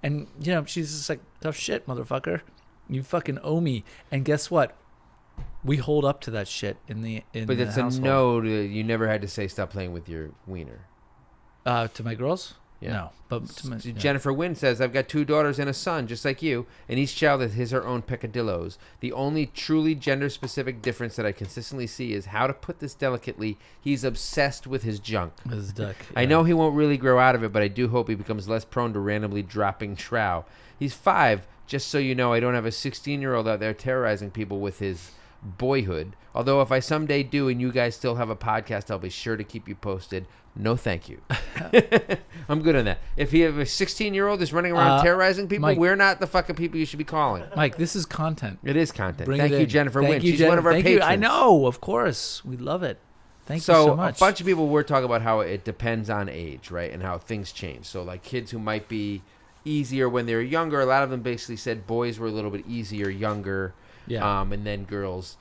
And she's just like, tough shit, motherfucker. You fucking owe me. And guess what? We hold up to that shit in the But it's household. A no. You never had to say stop playing with your wiener. To my girls? Yeah. No. But to Jennifer Wynn says, I've got 2 daughters and a son, just like you, and each child has his or her own peccadillos. The only truly gender-specific difference that I consistently see is, how to put this delicately, he's obsessed with his junk. His duck. I know he won't really grow out of it, but I do hope he becomes less prone to randomly dropping trow. He's 5, just so you know. I don't have a 16-year-old out there terrorizing people with his boyhood. Although if I someday do and you guys still have a podcast, I'll be sure to keep you posted. No, thank you. I'm good on that. If you have a 16-year-old that's running around terrorizing people, Mike, we're not the fucking people you should be calling. Mike, this is content. It is content. Bring Thank you, Jennifer Wynn. She's one of our Thank patrons. You. I know, of course. We love it. Thank you so much. A bunch of people were talking about how it depends on age, right? And how things change. So like kids who might be easier when they're younger, a lot of them basically said boys were a little bit easier younger. Yeah. And then girls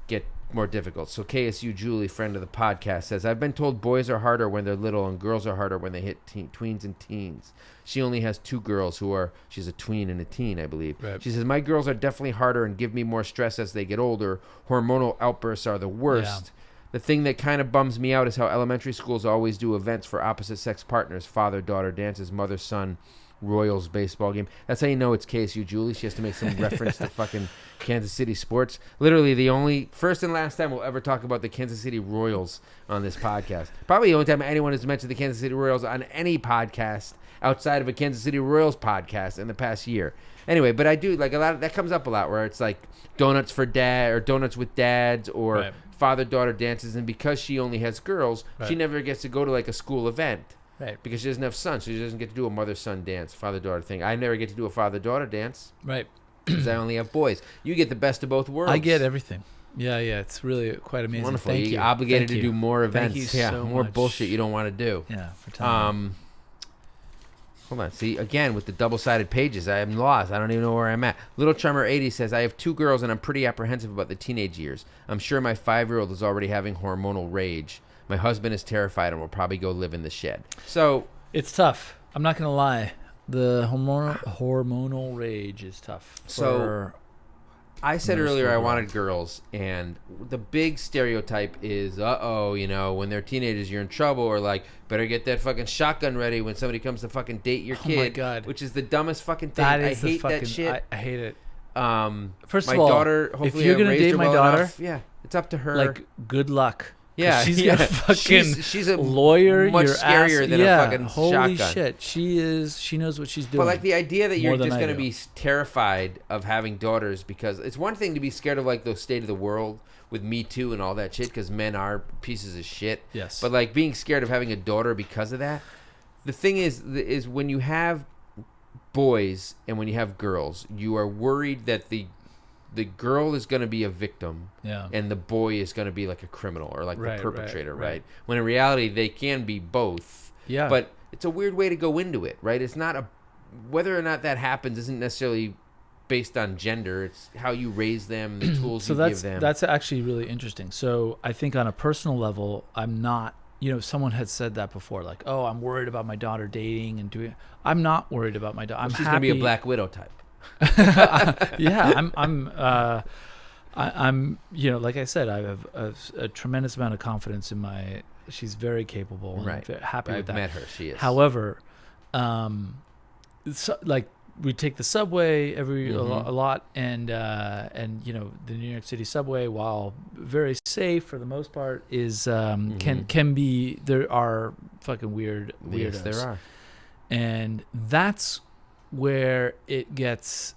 get more difficult. So KSU Julie, friend of the podcast, says, I've been told boys are harder when they're little and girls are harder when they hit tweens and teens. She only has 2 girls she's a tween and a teen, I believe. Right. She says, my girls are definitely harder and give me more stress as they get older. Hormonal outbursts are the worst. Yeah. The thing that kind of bums me out is how elementary schools always do events for opposite sex partners, father-daughter dances, mother-son, Royals baseball game. That's how you know it's KSU Julie. She has to make some reference to fucking Kansas City sports. Literally the only first and last time we'll ever talk about the Kansas City Royals on this podcast. Probably the only time anyone has mentioned the Kansas City Royals on any podcast outside of a Kansas City Royals podcast in the past year. Anyway, but I do like a lot of that comes up a lot where it's like donuts for dad or donuts with dads or right. Father-daughter dances, and because she only has girls, right. She never gets to go to like a school event. Right. Because she doesn't have sons, so she doesn't get to do a mother-son dance, father-daughter thing. I never get to do a father-daughter dance. Right. Because I only have boys. You get the best of both worlds. I get everything. Yeah. It's really quite amazing. Wonderful. Thank you. You're obligated to do more events. Thank you so more much. Bullshit you don't want to do. Yeah. For time. Hold on. See, again, with the double-sided pages, I am lost. I don't even know where I'm at. Little Charmer 80 says, I have 2 girls, and I'm pretty apprehensive about the teenage years. I'm sure my 5-year-old is already having hormonal rage. My husband is terrified and will probably go live in the shed. So... It's tough. I'm not going to lie. The hormonal rage is tough. So I said earlier I wanted girls, and the big stereotype is, when they're teenagers, you're in trouble, or like, better get that fucking shotgun ready when somebody comes to fucking date your kid. Oh my God. Which is the dumbest fucking thing. I hate that shit. I hate it. First of all, daughter, hopefully if you're going to date my daughter, enough, it's up to her. Like, good luck. Yeah, she's a fucking she's a lawyer. Much scarier than a fucking holy shotgun. Shit, she is. She knows what she's doing. But like the idea that you're just going to do. be terrified of having daughters, because it's one thing to be scared of like the state of the world with Me Too and all that shit, because men are pieces of shit. Yes. But like being scared of having a daughter because of that. The thing is when you have boys and when you have girls, you are worried that the girl is going to be a victim, and the boy is going to be like a criminal or like the perpetrator, right? When in reality, they can be both. Yeah. But it's a weird way to go into it, right? It's not whether or not that happens isn't necessarily based on gender. It's how you raise them, the tools you give them. That's actually really interesting. So I think on a personal level, I'm not, someone had said that before, like, oh, I'm worried about my daughter dating and doing. I'm not worried about my daughter. She's going to be a Black Widow type. Yeah, I'm like I said, I have a tremendous amount of confidence in she's very capable and I'm happy with that. I've met her. She is. However, like we take the subway a lot, and the New York City subway, while very safe for the most part, is can be, there are fucking weirdos. Yes, there are, and that's where it gets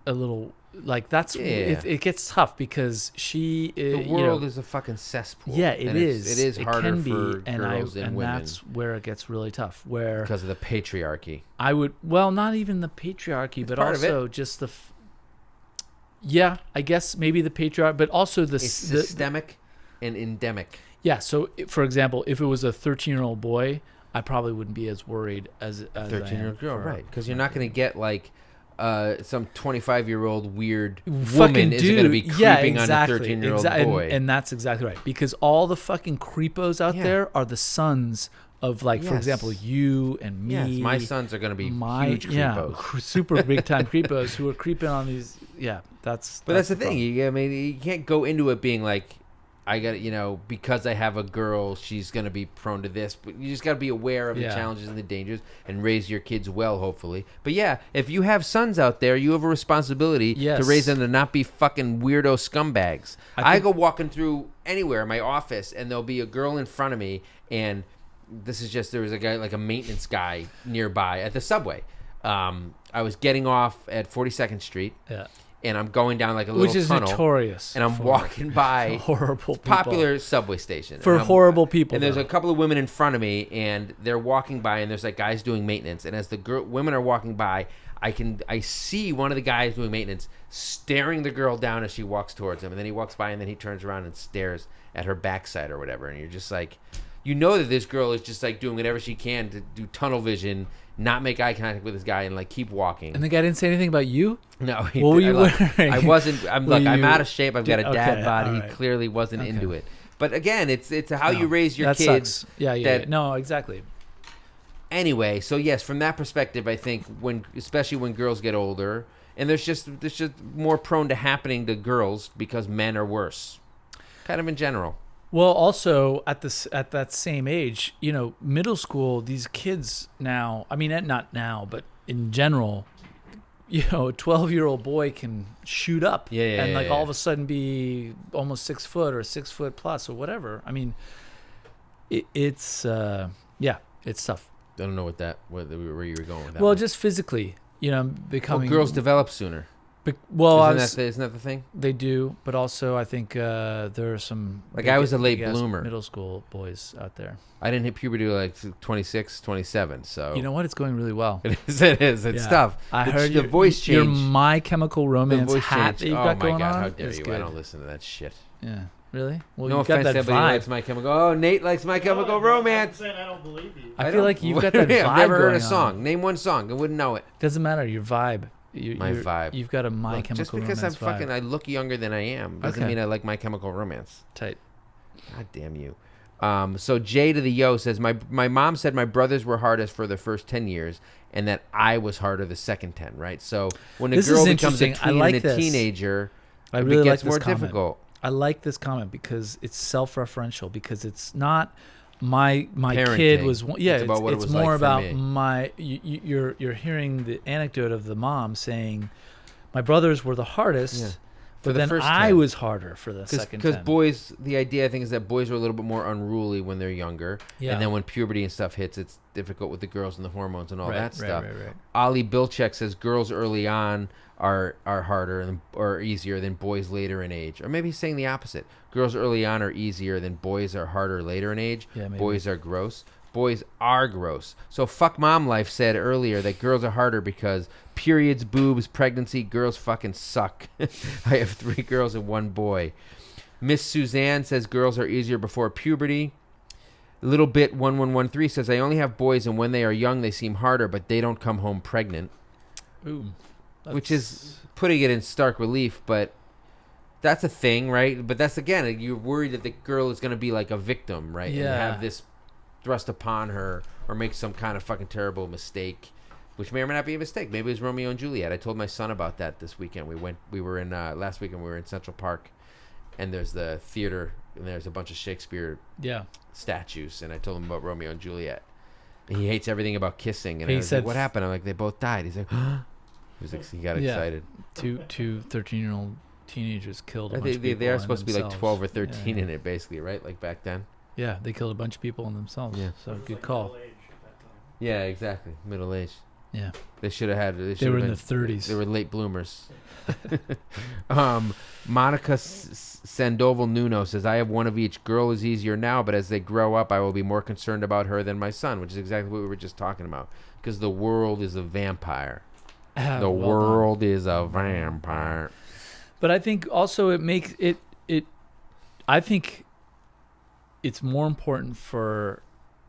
a little like it gets tough because the world is a fucking cesspool. Yeah, it is. It is harder can be, for girls and women. And that's where it gets really tough. Because of the patriarchy. Not even the patriarchy, but also just I guess maybe the patriarchy, but also it's systemic and endemic. Yeah. So, for example, if it was a 13-year-old boy, I probably wouldn't be as worried as a 13-year-old girl, right? Because you're not going to get like some 25-year-old weird woman isn't going to be creeping on a 13-year-old boy. And that's exactly right. Because all the fucking creepos out there are the sons of, like, for example, you and me. Yes, my sons are going to be huge creepos. Super big-time creepos who are creeping on these. Yeah, that's the thing. You can't go into it being like, I got because I have a girl, she's going to be prone to this. But you just got to be aware of the challenges and the dangers and raise your kids well, hopefully. But yeah, if you have sons out there, you have a responsibility to raise them to not be fucking weirdo scumbags. I go walking through anywhere, my office, and there'll be a girl in front of me, and there was a guy, like a maintenance guy nearby at the subway. I was getting off at 42nd Street. Yeah. And I'm going down like a little tunnel. Which is notorious. And I'm walking by horrible popular subway station. For horrible people. And there's a couple of women in front of me, and they're walking by, and there's like guys doing maintenance. And as the women are walking by, I see one of the guys doing maintenance staring the girl down as she walks towards him. And then he walks by, and then he turns around and stares at her backside or whatever. And you're just like, that this girl is just like doing whatever she can to do tunnel vision, not make eye contact with this guy, and like keep walking. And the guy didn't say anything about you? No. What were you wearing? I wasn't. I'm out of shape. I've got a dad bod. Right. He clearly wasn't into it. But again, it's how you raise your kids. Sucks. Yeah. No, exactly. Anyway, so yes, from that perspective, I think especially when girls get older, and there's just more prone to happening to girls because men are worse, kind of in general. Well, also at that same age, middle school, these kids now, I mean, not now, but in general, a 12-year-old boy can shoot up and all of a sudden be almost 6 foot or 6 foot plus or whatever. I mean, it's tough. I don't know where you were going with that. Well, just physically, becoming. Well, girls develop sooner. Isn't that the thing? They do, but also I think there are some. Like I was a late bloomer. Middle school boys out there. I didn't hit puberty like 26, 27. So you know what? It's going really well. It is. It's tough. I heard the voice change. Your My Chemical Romance hat that you've got going on. Oh my god! How dare you? Good. I don't listen to that shit. Yeah. Really? Well, no offense to anybody who likes My Chemical. Oh, Nate likes My Chemical Romance. I don't believe you. I feel like you've got that vibe. I've never heard a going song. on. Name one song. I wouldn't know it. Doesn't matter. Your vibe. My vibe. You've got a My Chemical Romance. Just because I look younger than I am doesn't mean I like My Chemical Romance. Tight. God damn you. So Jay to the Yo says, my mom said my brothers were hardest for the first 10 years and that I was harder the second 10, right? So when a girl becomes a tween and a teenager, it gets more difficult. I like this comment because it's self-referential, because it's not my Parenting. Kid was it's more like about me. You're hearing the anecdote of the mom saying my brothers were the hardest, but then I was harder for the second 10. Because boys, the idea I think is that boys are a little bit more unruly when they're younger, and then when puberty and stuff hits, it's difficult with the girls and the hormones and all that stuff. Right. Ali Bilchek says girls early on are harder or easier than boys later in age, or maybe he's saying the opposite. Girls early on are easier than boys are harder later in age. Yeah, maybe. Boys are gross. Boys are gross. So fuck mom life said earlier that girls are harder because periods, boobs, pregnancy, girls fucking suck. I have 3 girls and 1 boy. Miss Suzanne says girls are easier before puberty. Little bit 1113 says I only have boys and when they are young they seem harder but they don't come home pregnant. Ooh, which is putting it in stark relief, but that's a thing, right? But that's again, you're worried that the girl is going to be like a victim, right? Yeah. And have this thrust upon her or make some kind of fucking terrible mistake, which may or may not be a mistake. Maybe it was Romeo and Juliet. I told my son about that this weekend. Last weekend we were in Central Park, and there's the theater, and there's a bunch of Shakespeare statues, and I told him about Romeo and Juliet. And he hates everything about kissing, and I was like, what happened? I'm like, they both died. He's like, he got excited. Two 13-year-old teenagers killed a bunch of people. They are supposed to be like 12 or 13 Yeah. in it, basically, right? Like back then. Yeah, they killed a bunch of people in themselves. Yeah. So good call. Yeah, exactly. Middle age. Yeah. They should have had. They were in the 30s. They were late bloomers. Monica Sandoval Nuno says, I have one of each. Girl is easier now, but as they grow up, I will be more concerned about her than my son, which is exactly what we were just talking about. Because the world is a vampire. The world is a vampire. But I think also it makes it. I think it's more important for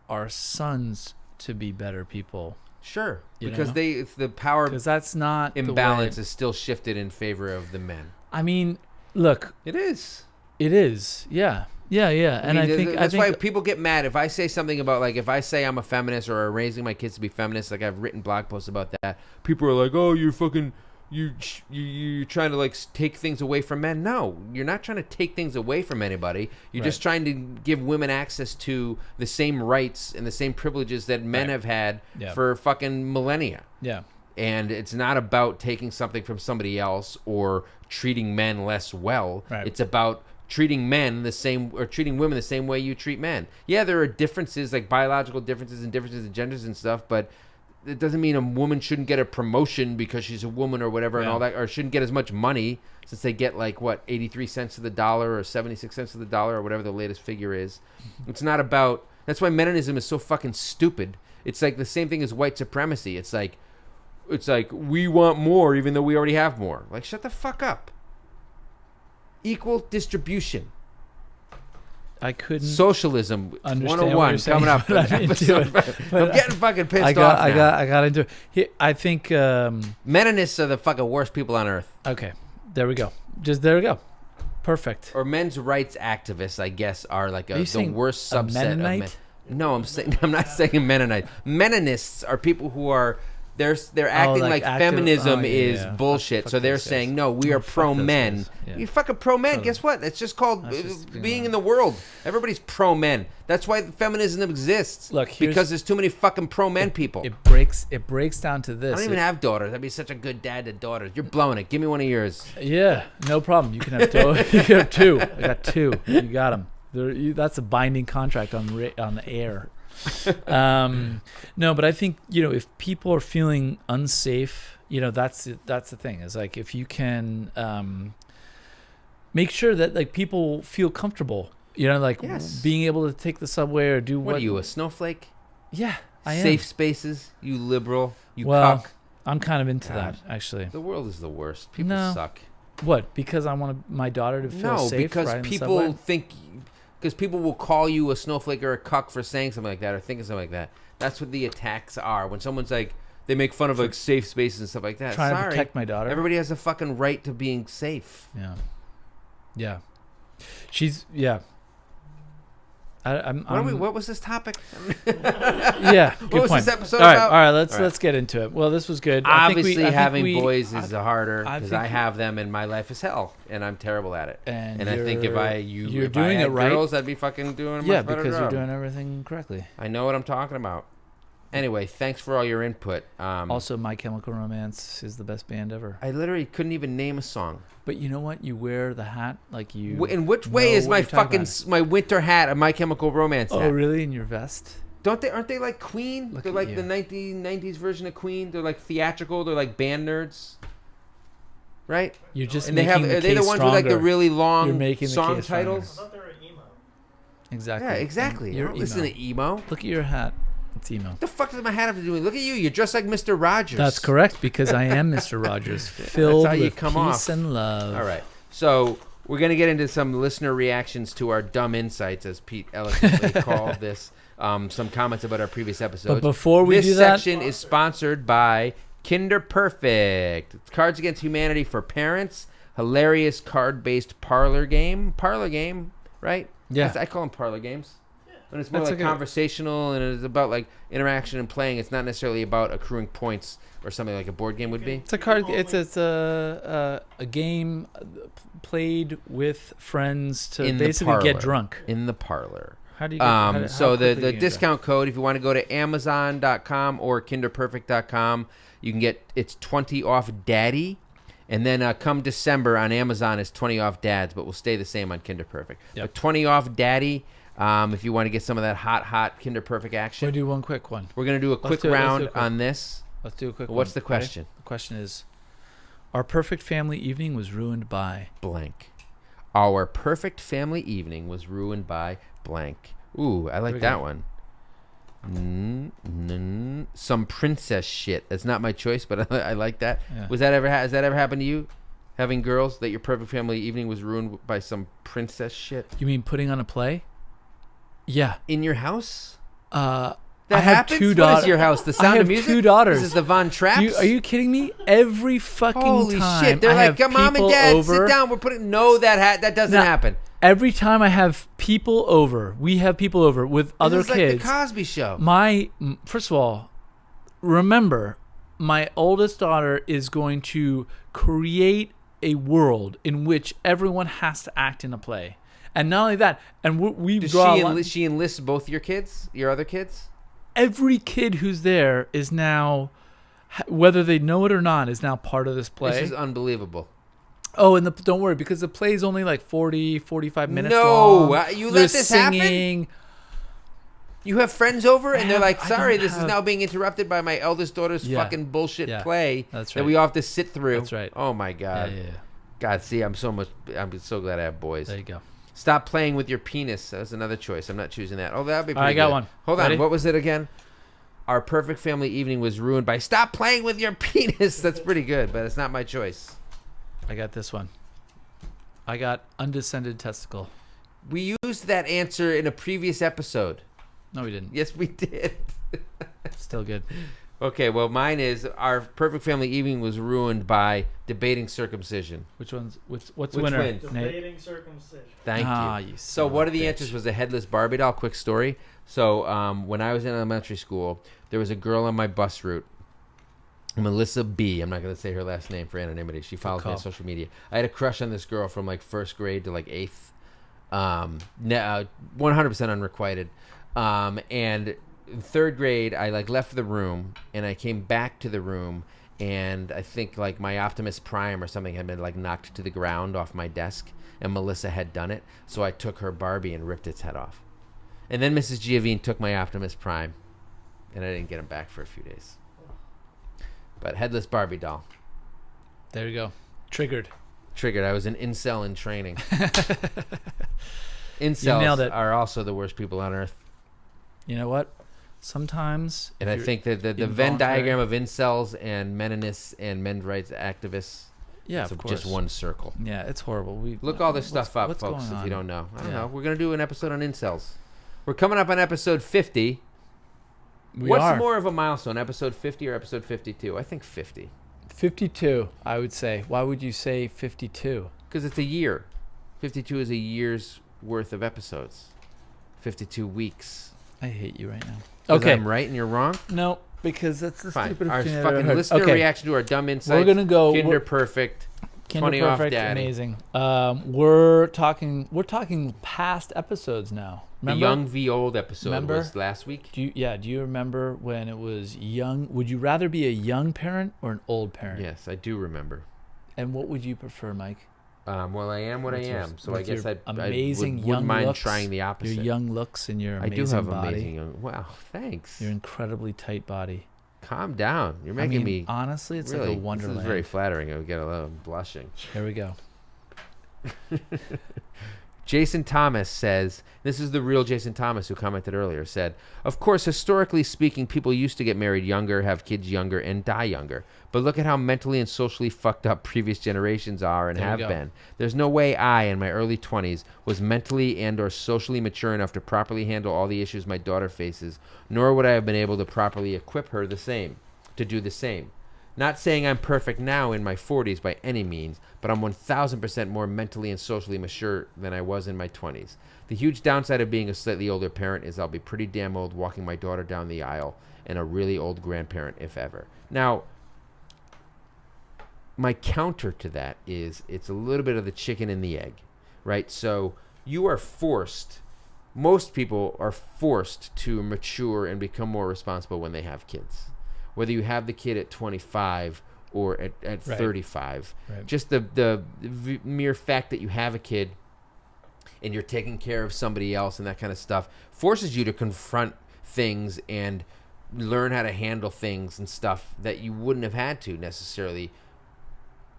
our sons to be better people. Sure, You because know? it's the power Because that's not imbalance the way is still shifted in favor of the men. I mean, look, It is. it is. Yeah. And I think that's why people get mad if I say something about, like, if I say I'm a feminist or raising my kids to be feminists, like I've written blog posts about that. People are like, "Oh, you're fucking, you're trying to like take things away from men." No, you're not trying to take things away from anybody. You're just trying to give women access to the same rights and the same privileges that men have had for fucking millennia. Yeah. And it's not about taking something from somebody else or treating men less well. Right. It's about treating men the same, or treating women the same way you treat men. Yeah, there are differences, like biological differences and differences in genders and stuff, but it doesn't mean a woman shouldn't get a promotion because she's a woman or whatever and all that, or shouldn't get as much money, since they get like 83 cents to the dollar or 76 cents to the dollar or whatever the latest figure is. It's not about. That's why Meninism is so fucking stupid. It's like the same thing as white supremacy. It's like we want more even though we already have more. Like, shut the fuck up. Equal distribution. I couldn't Socialism understand 101 coming up. I'm getting fucking pissed off now. I got into it. I think Meninists are the fucking worst people on earth. okay, there we go. There we go. Perfect. Or men's rights activists, I guess, are like the worst a subset of men. Mennonite? No, I'm not saying Mennonite. Meninists are people who are they're acting like feminism is bullshit. Fuck so they're those saying guys. no, we are Fuck pro those men. guys. Yeah. You fucking pro men. Guess what? It's just called being in the world. Everybody's pro men. That's why feminism exists. Look, because there's too many fucking pro men people. It breaks down to this. I don't even have daughters. I'd be such a good dad to daughters. You're blowing it. Give me one of yours. Yeah, no problem. You can have you can have 2. I got 2. You got them. That's a binding contract on the air. No, but I think, if people are feeling unsafe, that's the thing. Is like, if you can make sure that like people feel comfortable, being able to take the subway or do What are you, a snowflake? Yeah, I am. Safe spaces, you liberal, you well, cuck. I'm kind of into that, actually. The world is the worst. People suck. What? Because I want my daughter to feel safe. No, because riding the people subway? think. Because people will call you a snowflake or a cuck for saying something like that or thinking something like that. That's what the attacks are. When someone's like, they make fun of like safe spaces and stuff like that. Trying Sorry, to protect my daughter. Everybody has a fucking right to being safe. Yeah. She's What was this topic? Yeah. Good What was point. this episode all right, about? All right. Let's get into it. Well, this was good. Obviously, having boys is harder because I think have them and my life is hell and I'm terrible at it. And I think if I doing had it right. girls, I'd be fucking doing a much better because job. you're doing everything correctly. I know what I'm talking about. Anyway, thanks for all your input. Also, My Chemical Romance is the best band ever. I literally couldn't even name a song. But you know what? You wear the hat like you. In which way is my fucking my winter hat a My Chemical Romance hat? Oh, really? In your vest? Aren't they like Queen? They're like the 1990s version of Queen. They're like theatrical. They're like band nerds, right? You're just and making are they the ones with like the really long You're making song the case titles? I thought they were emo. Exactly. Yeah, exactly. You're Listen to emo. Look at your hat. It's emo. What the fuck does my hat have to do with it? Look at you. You're dressed like Mr. Rogers. That's correct, because I am Mr. Rogers, filled how you with come peace off. and love. All right. So we're going to get into some listener reactions to our dumb insights, as Pete eloquently called this. Some comments about our previous episodes. But before we do this that, section is sponsored by Kinder Perfect. It's Cards Against Humanity for parents. Hilarious card-based parlor game. Parlor game, right? Yeah. I call them parlor games. When it's more That's like okay. conversational and it's about like interaction and playing. It's not necessarily about accruing points or something like a board game would be. it's a card. It's a game played with friends to In the basically get parlor. drunk. In the parlor. How do you? Get, So quickly the do you get discount code, if you want to go to Amazon.com or KinderPerfect.com, you can get it's 20 off Daddy, and then come December on Amazon it's 20 off Dads, but will stay the same on Kinder Perfect. Yep. But 20 off Daddy. If you want to get some of that hot Kinder Perfect action. We'll do one quick one. We're gonna do a quick do it, round on this. Let's do a quick one. What's the Ready? question? The question is, our perfect family evening was ruined by... Blank. Our perfect family evening was ruined by blank. Ooh, I like that one. Some princess shit. That's not my choice, but I like that. Yeah. Has that ever happened to you? Having girls, that your perfect family evening was ruined by some princess shit? You mean putting on a play? Yeah. In your house? I That have happens? two What daughters. is your house? The Sound I have of Music? 2 daughters. This is the Von Trapps? Are you kidding me? Every fucking Holy time shit. They're I like, have Mom and people Dad, over, sit down. We're putting... No, that doesn't happen. Every time I have people over, we have people over with other This is kids. like the Cosby Show. First of all, remember, my oldest daughter is going to create a world in which everyone has to act in a play. And not only that, and we Does draw she enlists both your kids? Your other kids? every kid who's there is now, whether they know it or not, is now part of this play. This is unbelievable. Oh, and don't worry, because the play is only like 40, 45 minutes No, long. you let There's this singing. happen? You have friends over, and they're like, I sorry, don't this is have- now being interrupted by my eldest daughter's Yeah. fucking bullshit Yeah. play That's that right. we all have to sit through. That's right. Oh, my God. Yeah. God, see, I'm so glad I have boys. There you go. Stop playing with your penis. That's another choice. I'm not choosing that. Oh, that'd be pretty I got good. one. Hold Ready? on. What was it again? Our perfect family evening was ruined by stop playing with your penis. That's pretty good, but it's not my choice. I got this one. I got undescended testicle. We used that answer in a previous episode. No, we didn't. Yes, we did. Still good. Okay, well, mine is our perfect family evening was ruined by debating circumcision. Which one's what's Which winner? wins? Nate? Debating circumcision. Thank You you. son So of one a of the bitch. answers was a headless Barbie doll. Quick story. So when I was in elementary school, there was a girl on my bus route, Melissa B. I'm not going to say her last name for anonymity. She follows me on call. social media. I had a crush on this girl from like first grade to like eighth. 100% unrequited. And in third grade, I like left the room and I came back to the room, and I think like my Optimus Prime or something had been like knocked to the ground off my desk, and Melissa had done it. So I took her Barbie and ripped its head off. And then Mrs. Giovine took my Optimus Prime, and I didn't get him back for a few days. But headless Barbie doll. There you go. Triggered. I was an incel in training. nailed Incels it. are also the worst people on earth. You know what? Sometimes, And if I you're think that the Venn involuntary- diagram of incels and meninists and men's rights activists yeah, is of course, just one circle. Yeah, it's horrible. Look all this what's- stuff up, what's folks, going if on? you don't know. I don't Yeah. know. We're going to do an episode on incels. We're coming up on episode 50. We What's are. more of a milestone, episode 50 or episode 52? I think 50. 52, I would say. Why would you say 52? Because it's a year. 52 is a year's worth of episodes. 52 weeks. I hate you right now. 'Cause Okay. I'm right and you're wrong? No, because that's the Fine. stupidest Our thing I've ever fucking heard. listener Okay. reaction to our dumb insights. We're gonna go. Kinder Perfect. Kinder 20 off Perfect, Daddy. amazing. We're talking past episodes now. Remember? The Young v Old episode Remember? was last week. Do you remember when it was young? Would you rather be a young parent or an old parent? Yes, I do remember. And what would you prefer, Mike? Well, I am what I With your- am, so I with guess your I amazing wouldn't young mind looks, trying the opposite. Your young looks and your I amazing do have body. amazing young. Wow, thanks. Your incredibly tight body. Calm down. You're making me. Honestly, it's really, like a wonderland. This is very flattering. I get a little blushing. Here we go. Jason Thomas says, this is the real Jason Thomas who commented earlier, said, of course, historically speaking, people used to get married younger, have kids younger, and die younger. But look at how mentally and socially fucked up previous generations are and have been. There's no way I, in my early 20s, was mentally and or socially mature enough to properly handle all the issues my daughter faces, nor would I have been able to properly equip her to do the same. Not saying I'm perfect now in my 40s by any means, but I'm 1,000% more mentally and socially mature than I was in my 20s. The huge downside of being a slightly older parent is I'll be pretty damn old walking my daughter down the aisle and a really old grandparent, if ever. Now, my counter to that is it's a little bit of the chicken and the egg, right? So you are forced, most people are forced to mature and become more responsible when they have kids. Whether you have the kid at 25 or at 35. Right. Just the mere fact that you have a kid and you're taking care of somebody else and that kind of stuff forces you to confront things and learn how to handle things and stuff that you wouldn't have had to necessarily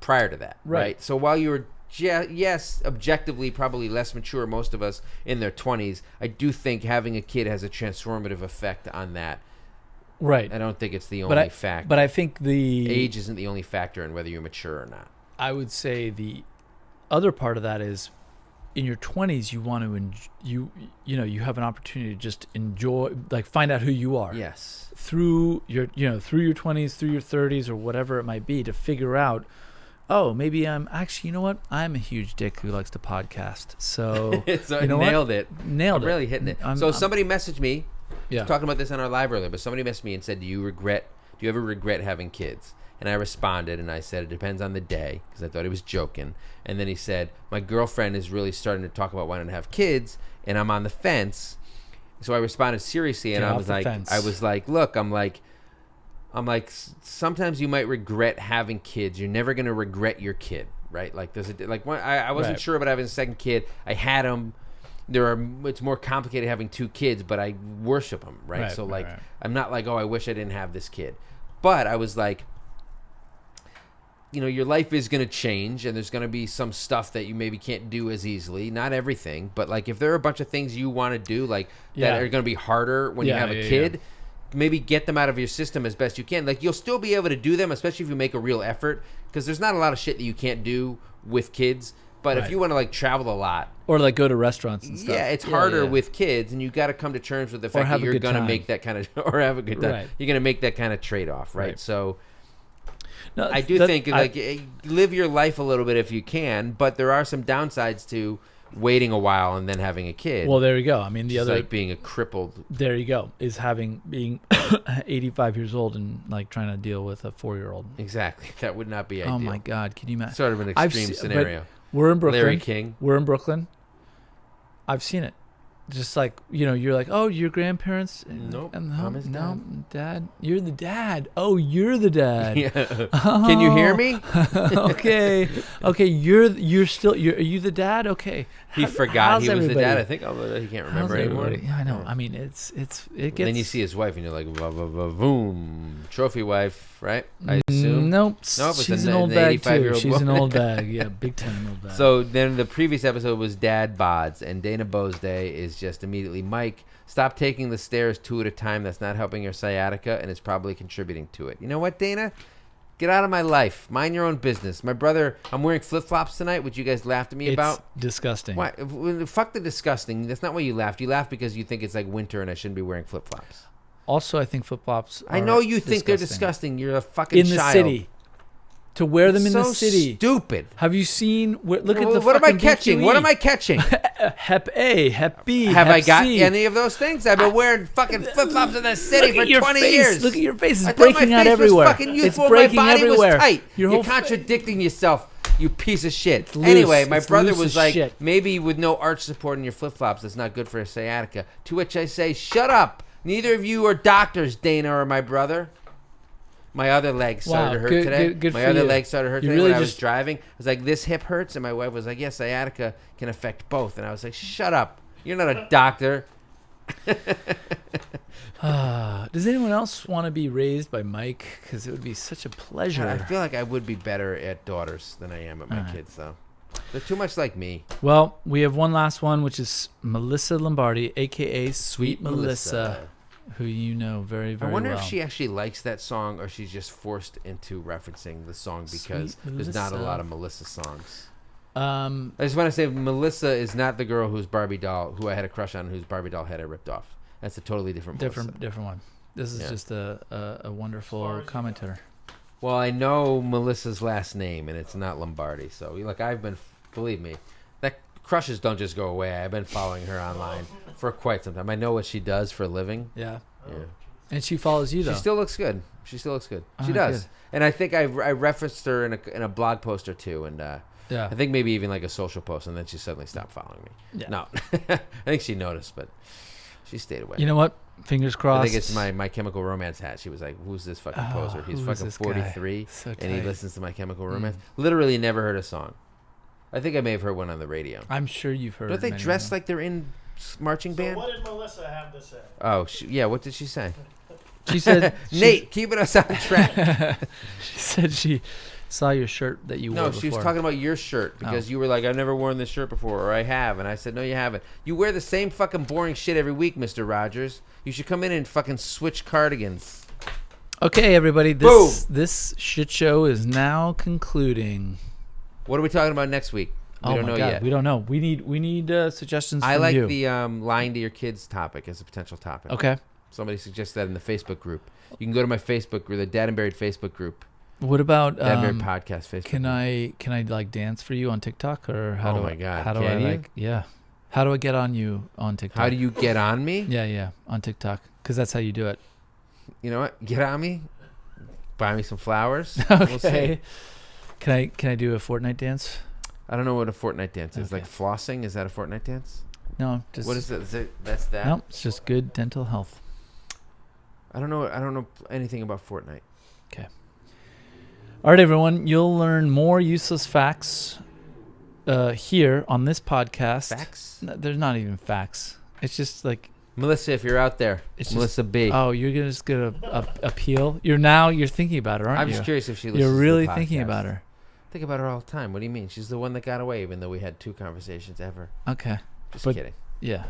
prior to that. Right? So while you were, yes, objectively probably less mature, most of us in their 20s, I do think having a kid has a transformative effect on that. Right. I don't think it's the only factor. But I think the age isn't the only factor in whether you're mature or not. I would say the other part of that is in your 20s you want to you have an opportunity to just enjoy, like, find out who you are. Yes. Through your 20s, through your 30s or whatever it might be, to figure out, oh, maybe I'm actually, you know what? I'm a huge dick who likes to podcast. So, so you know nailed what? it. Nailed I'm it. really hitting it. Somebody messaged me. Yeah. Talking about this on our live earlier, but somebody messaged me and said, do you ever regret having kids? And I responded and I said, it depends on the day, because I thought he was joking. And then he said, my girlfriend is really starting to talk about wanting to have kids and I'm on the fence. So I responded seriously and I was like, look, I'm like, sometimes you might regret having kids. You're never going to regret your kid, right? Like I wasn't sure about having a second kid. I had him. It's more complicated having two kids, but I worship them, right? So I'm not like, oh, I wish I didn't have this kid. But I was like, your life is going to change and there's going to be some stuff that you maybe can't do as easily. Not everything, but like if there are a bunch of things you want to do that are going to be harder when you have a kid, maybe get them out of your system as best you can. Like you'll still be able to do them, especially if you make a real effort, because there's not a lot of shit that you can't do with kids. But if you want to like travel a lot or like go to restaurants and stuff, it's harder with kids, and you got to come to terms with the fact that you're going to make that kind of or have a good time. Right. You're going to make that kind of trade off, right? So I do think live your life a little bit if you can, but there are some downsides to waiting a while and then having a kid. Well, there you go. I mean, the other like being a crippled. There you go. Is being 85 years old and like trying to deal with a 4-year-old. Exactly. That would not be ideal. Oh my God, can you imagine? Sort of an extreme scenario. We're in Brooklyn. Larry King. We're in Brooklyn. I've seen it. Just like, you're like, oh, your grandparents. Nope. No, dad. You're the dad. Oh, you're the dad. Yeah. Can you hear me? Okay. You're are you the dad? Okay. He forgot he was the dad. I think he can't remember anymore. Yeah, I know. I mean, it gets. Then you see his wife and you're like, boom, trophy wife, right? I assume. Nope. She's an old bag too. She's an old bag. Yeah, big time old bag. So then the previous episode was Dad Bods, and Dana Bo's day is just immediately, Mike, stop taking the stairs 2 at a time. That's not helping your sciatica, and it's probably contributing to it. You know what, Dana? Get out of my life. Mind your own business. My brother, I'm wearing flip-flops tonight, which you guys laughed at me about. It's disgusting. Why? Fuck the disgusting. That's not why you laughed. You laughed because you think it's like winter and I shouldn't be wearing flip-flops. Also, I think flip-flops I know you think they're disgusting. You're a fucking child. In the city. To wear them in the city. Stupid. Have you seen? Look at the. What am I catching? What am I catching? Hep A, Hep B. Have Hep I got C. any of those things? I've been wearing fucking flip flops in the city for 20 years. Look at your face. It's breaking out everywhere. It's breaking my body everywhere. Was tight. You're contradicting yourself, you piece of shit. Anyway, my brother was like, maybe with no arch support in your flip flops, that's not good for a sciatica. To which I say, shut up. Neither of you are doctors, Dana or my brother. My other leg started to hurt today. Good my for other you. leg started to hurt You today really when I was driving. I was like, this hip hurts. And my wife was like, yes, sciatica can affect both. And I was like, shut up. You're not a doctor. Does anyone else want to be raised by Mike? Because it would be such a pleasure. I feel like I would be better at daughters than I am at my kids, though. They're too much like me. Well, we have one last one, which is Melissa Lombardi, a.k.a. Sweet Melissa, who you know very, very well. I wonder if she actually likes that song or she's just forced into referencing the song because there's not a lot of Melissa songs. I just want to say Melissa is not the girl who I had a crush on, whose Barbie doll head I ripped off. That's a totally different Melissa. Different one. This is just a wonderful commentator. Well, I know Melissa's last name, and it's not Lombardi. So, believe me, that crushes don't just go away. I've been following her online for quite some time. I know what she does for a living. Yeah. Yeah. And she follows you, though. She still looks good. She does. Good. And I think I referenced her in a blog post or two, and I think maybe even like a social post, and then she suddenly stopped following me. Yeah. No. I think she noticed, but she stayed away. You know what? Fingers crossed. I think it's my Chemical Romance hat. She was like, who's this fucking poser? He's fucking 43, and he listens to My Chemical Romance. Literally never heard a song. I think I may have heard one on the radio. I'm sure you've heard. Don't they dress like they're in marching band? So what did Melissa have to say? Oh, what did she say? She said, Nate, keeping us on track. She said she saw your shirt that you wore before. No, she was talking about your shirt because you were like, I've never worn this shirt before, or I have. And I said, no, you haven't. You wear the same fucking boring shit every week, Mr. Rogers. You should come in and fucking switch cardigans. Okay, everybody. This shit show is now concluding. What are we talking about next week? We don't know yet. We don't know. We need suggestions from you. I like the lying to your kids topic as a potential topic. Okay. Somebody suggested that in the Facebook group. You can go to my Facebook group, the Dad and Buried Facebook group. What about Dad and Buried Podcast Facebook group. Can I like dance for you on TikTok or how Oh do my God. how do Can I you? like yeah? How do I get on you on TikTok? How do you get on me? Yeah, on TikTok because that's how you do it. You know what? Get on me. Buy me some flowers. Okay. We'll see. Can I do a Fortnite dance? I don't know what a Fortnite dance is. Okay. Like flossing? Is that a Fortnite dance? No, just What is it? That's that? No, it's just good dental health. I don't know anything about Fortnite. Okay. All right, everyone. You'll learn more useless facts here on this podcast. Facts? No, there's not even facts. It's just like Melissa, if you're out there, it's Melissa B. Oh, you're just gonna appeal. You're thinking about her, aren't I'm you? just curious if she listens You're to really the thinking podcast. about her. Think about her all the time. What do you mean? She's the one that got away, even though we had 2 conversations ever. Okay. Just But- kidding. Yeah.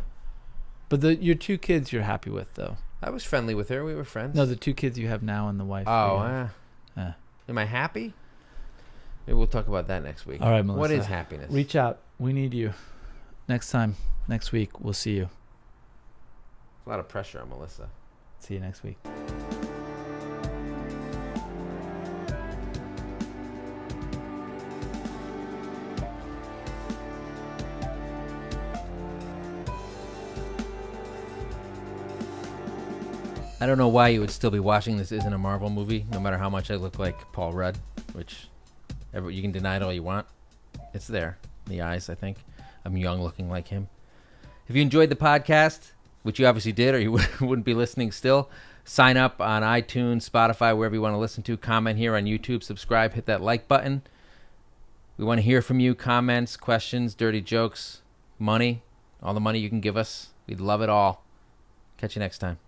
But your 2 kids you're happy with though. I was friendly with her. We were friends. No, the 2 kids you have now and the wife. Oh, Yeah. am I happy? Maybe we'll talk about that next week. All right, Melissa. What is happiness? Reach out. We need you. Next week, we'll see you. A lot of pressure on Melissa. See you next week. I don't know why you would still be watching This Isn't a Marvel movie, no matter how much I look like Paul Rudd, which you can deny it all you want. It's there in the eyes, I think. I'm young looking like him. If you enjoyed the podcast, which you obviously did or you wouldn't be listening still, sign up on iTunes, Spotify, wherever you want to listen to. Comment here on YouTube, subscribe, hit that like button. We want to hear from you. Comments, questions, dirty jokes, money, all the money you can give us. We'd love it all. Catch you next time.